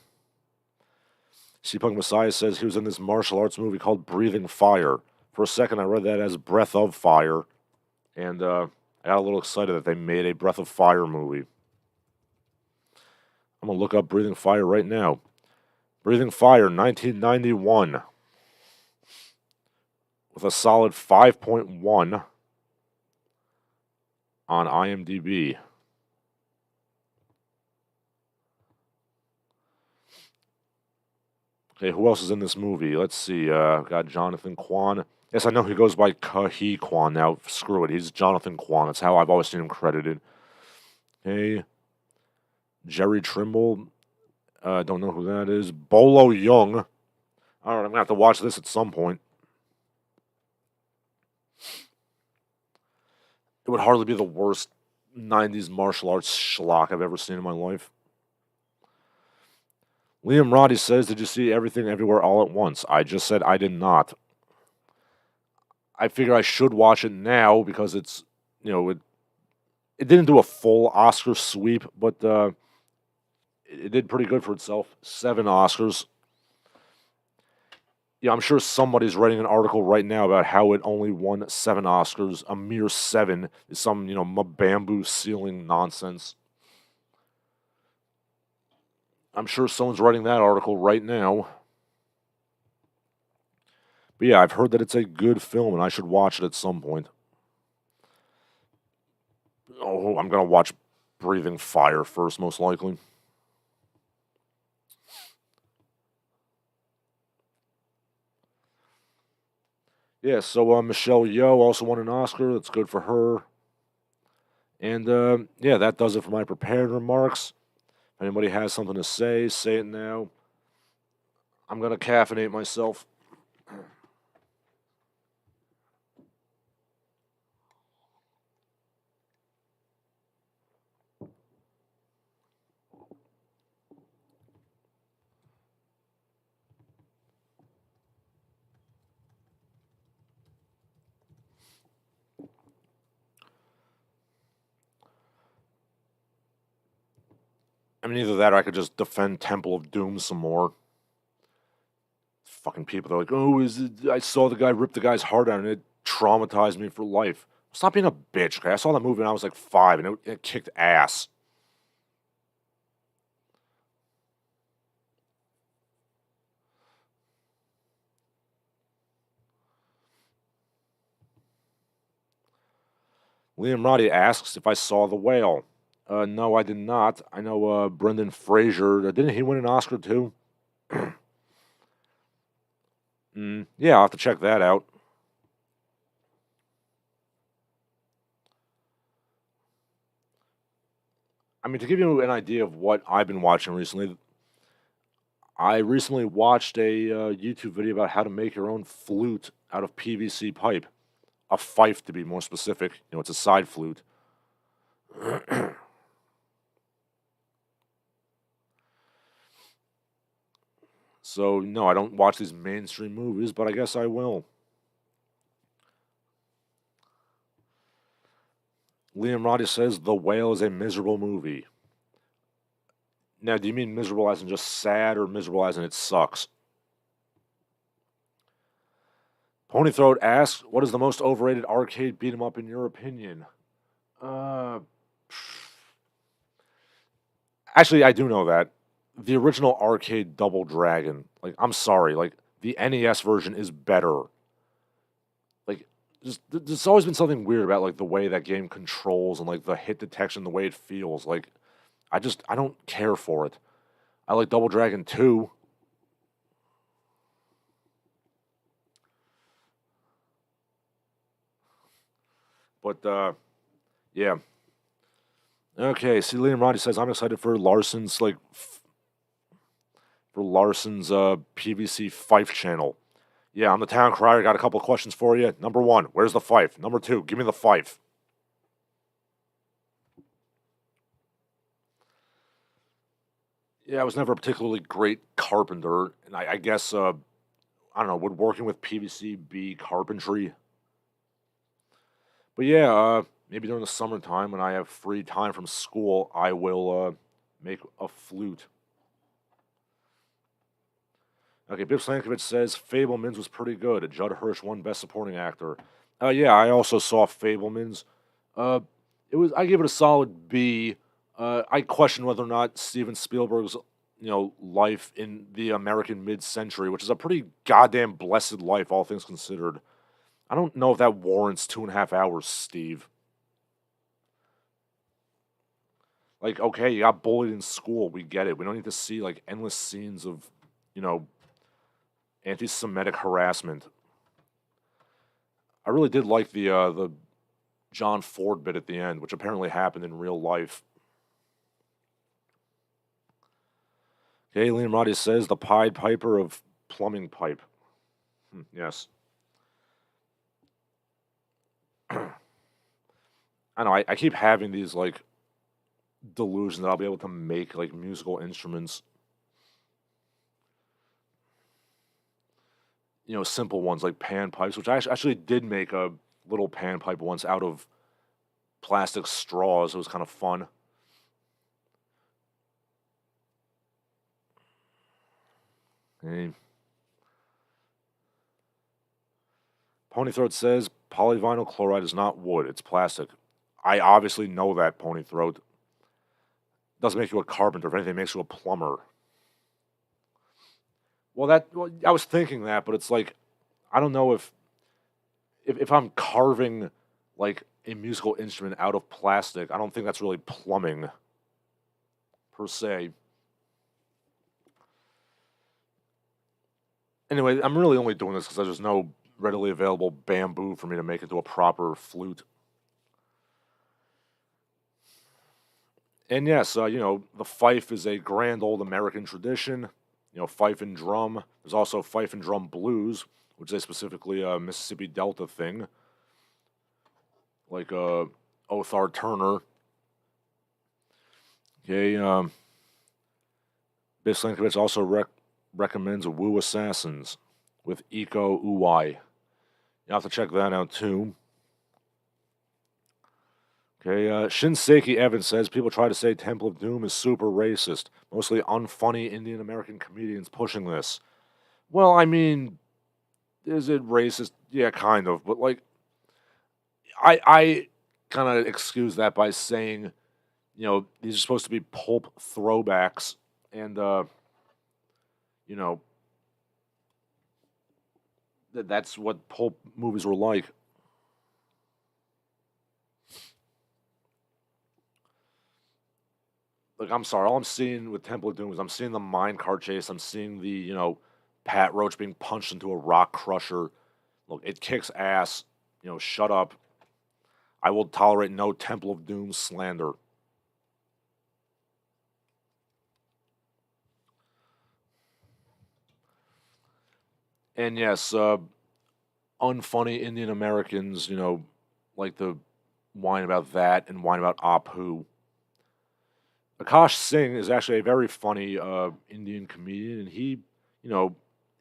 C-Punk Messiah says he was in this martial arts movie called Breathing Fire. For a second, I read that as Breath of Fire, and I got a little excited that they made a Breath of Fire movie. I'm going to look up Breathing Fire right now. Breathing Fire, 1991, with a solid 5.1 on IMDb. Okay, who else is in this movie? Let's see. Got Jonathan Kwan. Yes, I know he goes by Kahi Kwan now. Screw it. He's Jonathan Kwan. That's how I've always seen him credited. Okay. Jerry Trimble. Don't know who that is. Bolo Young. All right, I'm going to have to watch this at some point. It would hardly be the worst 90s martial arts schlock I've ever seen in my life. Liam Roddy says, did you see Everything Everywhere All at Once? I just said I did not. I figure I should watch it now because it's, it didn't do a full Oscar sweep, but it did pretty good for itself. 7 Oscars. Yeah, I'm sure somebody's writing an article right now about how it only won 7 Oscars. A mere 7 is some, bamboo ceiling nonsense. I'm sure someone's writing that article right now. But yeah, I've heard that it's a good film and I should watch it at some point. Oh, I'm going to watch Breathing Fire first, most likely. Yeah, so Michelle Yeoh also won an Oscar. That's good for her. And yeah, that does it for my prepared remarks. If anybody has something to say it now. I'm going to caffeinate myself. I mean, either that or I could just defend Temple of Doom some more. Fucking people, they're like, oh, I saw the guy rip the guy's heart out and it traumatized me for life. Stop being a bitch, okay? I saw that movie when I was like 5 and it kicked ass. Liam Roddy asks if I saw The Whale. No, I did not. I know Brendan Fraser. Didn't he win an Oscar too? Yeah, I'll have to check that out. I mean, to give you an idea of what I've been watching recently, I recently watched a YouTube video about how to make your own flute out of PVC pipe. A fife, to be more specific. It's a side flute. So, no, I don't watch these mainstream movies, but I guess I will. Liam Roddy says The Whale is a miserable movie. Now, do you mean miserable as in just sad or miserable as in it sucks? Ponythroat asks, what is the most overrated arcade beat 'em up in your opinion? Actually, I do know that. The original arcade Double Dragon. Like, I'm sorry. Like, the NES version is better. Like, there's always been something weird about like the way that game controls and like the hit detection, the way it feels. Like I don't care for it. I like Double Dragon 2. But yeah. Okay, see, Liam Roddy says I'm excited for Larsen's PVC fife channel. Yeah, I'm the town crier. Got a couple of questions for you. Number 1, where's the fife? Number 2, give me the fife. Yeah, I was never a particularly great carpenter, and I guess I don't know, would working with PVC be carpentry? But yeah, maybe during the summertime when I have free time from school, I will make a flute. Okay, Biff Stankovich says Fablemans was pretty good. Judd Hirsch won Best Supporting Actor. Yeah, I also saw Fablemans. I give it a solid B. I question whether or not Steven Spielberg's life in the American mid-century, which is a pretty goddamn blessed life, all things considered. I don't know if that warrants 2.5 hours, Steve. Like, okay, you got bullied in school. We get it. We don't need to see like endless scenes of, anti-Semitic harassment. I really did like the John Ford bit at the end, which apparently happened in real life. Okay, Liam Roddy says the Pied Piper of plumbing pipe. Yes. I know, I keep having these like delusions that I'll be able to make like musical instruments. Simple ones like panpipes, which I actually did make a little panpipe once out of plastic straws. It was kind of fun. Hey. Ponythroat says polyvinyl chloride is not wood, it's plastic. I obviously know that, Ponythroat. Doesn't make you a carpenter. If anything, it makes you a plumber. Well, I was thinking that, but it's like, I don't know if I'm carving like a musical instrument out of plastic, I don't think that's really plumbing per se. Anyway, I'm really only doing this because there's no readily available bamboo for me to make into a proper flute. And yes, the fife is a grand old American tradition. Fife and drum. There's also fife and drum blues, which is specifically a Mississippi Delta thing. Like Othar Turner. Okay, Biff Slankovich also recommends Woo Assassins with Iko Uwai. You have to check that out too. Okay, Shinseki Evans says people try to say Temple of Doom is super racist. Mostly unfunny Indian American comedians pushing this. Well, I mean, is it racist? Yeah, kind of. But like, I kind of excuse that by saying, these are supposed to be pulp throwbacks, and that's what pulp movies were like. Like, I'm sorry, all I'm seeing with Temple of Doom is I'm seeing the minecart chase, I'm seeing the, Pat Roach being punched into a rock crusher. Look, it kicks ass. Shut up. I will tolerate no Temple of Doom slander. And yes, unfunny Indian Americans, like to whine about that and whine about Apu. Akash Singh is actually a very funny Indian comedian, and he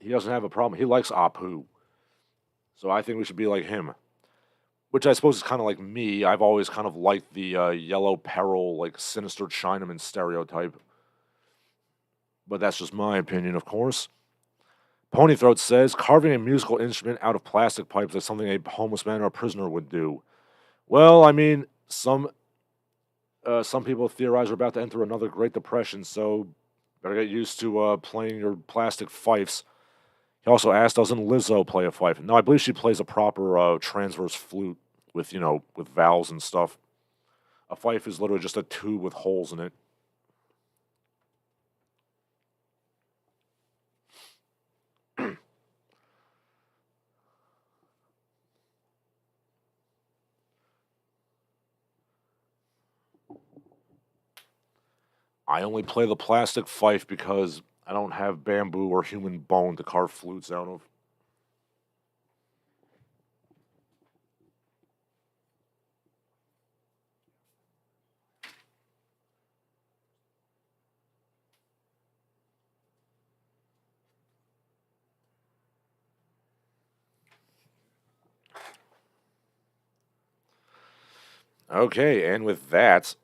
doesn't have a problem. He likes Apu. So I think we should be like him. Which I suppose is kind of like me. I've always kind of liked the yellow peril, like sinister Chinaman stereotype. But that's just my opinion, of course. Ponythroat says, carving a musical instrument out of plastic pipes is something a homeless man or a prisoner would do. Well, I mean, some people theorize we're about to enter another Great Depression, so better get used to playing your plastic fifes. He also asked, doesn't Lizzo play a fife? No, I believe she plays a proper transverse flute with, with valves and stuff. A fife is literally just a tube with holes in it. I only play the plastic fife because I don't have bamboo or human bone to carve flutes out of. Okay, and with that,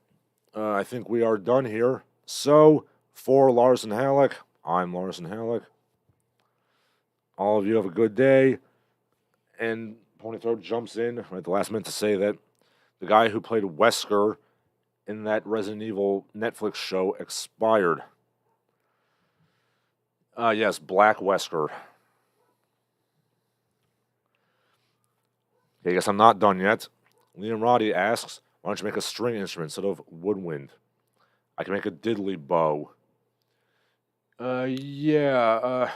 I think we are done here. So, for Larsen Halleck, I'm Larsen Halleck. All of you have a good day. And Ponythroat jumps in right at the last minute to say that the guy who played Wesker in that Resident Evil Netflix show expired. Yes, Black Wesker. Okay, I guess I'm not done yet. Liam Roddy asks, why don't you make a string instrument instead of woodwind? I can make a diddly bow. Yeah.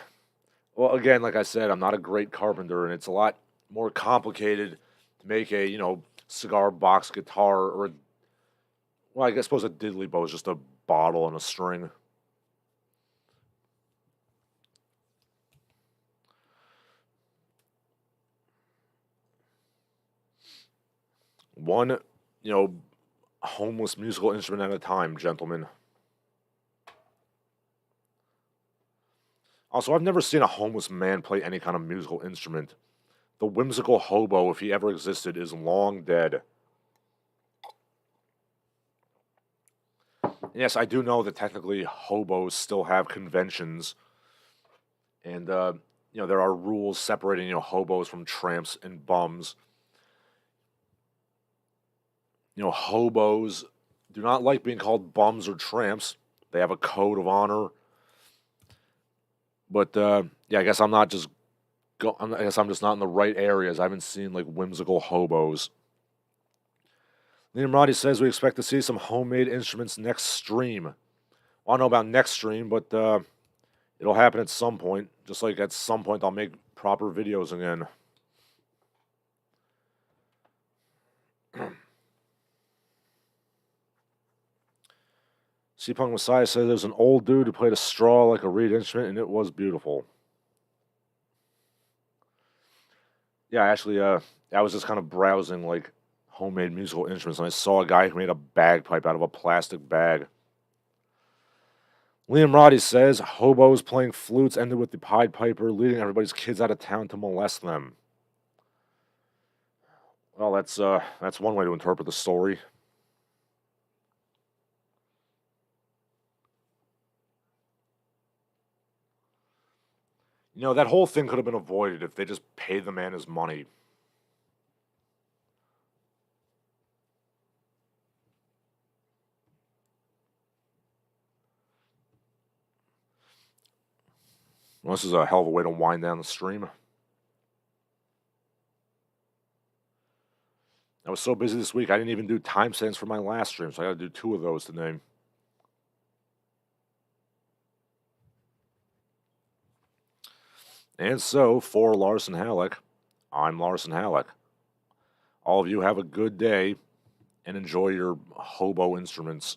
Well, again, like I said, I'm not a great carpenter, and it's a lot more complicated to make a, cigar box guitar or well, I suppose a diddly bow is just a bottle and a string. One, homeless musical instrument at a time, gentlemen. Also, I've never seen a homeless man play any kind of musical instrument. The whimsical hobo, if he ever existed, is long dead. Yes, I do know that technically hobos still have conventions. And, there are rules separating, hobos from tramps and bums. Hobos do not like being called bums or tramps. They have a code of honor. But, yeah, I guess I'm not just... I guess I'm just not in the right areas. I haven't seen, whimsical hobos. Liam Roddy says we expect to see some homemade instruments next stream. Well, I don't know about next stream, but it'll happen at some point. Just like at some point I'll make proper videos again. C-Punk Messiah says there's an old dude who played a straw like a reed instrument, and it was beautiful. Yeah, actually, I was just kind of browsing, homemade musical instruments, and I saw a guy who made a bagpipe out of a plastic bag. Liam Roddy says, hobos playing flutes ended with the Pied Piper leading everybody's kids out of town to molest them. Well, that's one way to interpret the story. That whole thing could have been avoided if they just paid the man his money. Well, this is a hell of a way to wind down the stream. I was so busy this week, I didn't even do timestamps for my last stream, so I gotta do 2 of those today. And so, for Larsen Halleck, I'm Larsen Halleck. All of you have a good day, and enjoy your hobo instruments.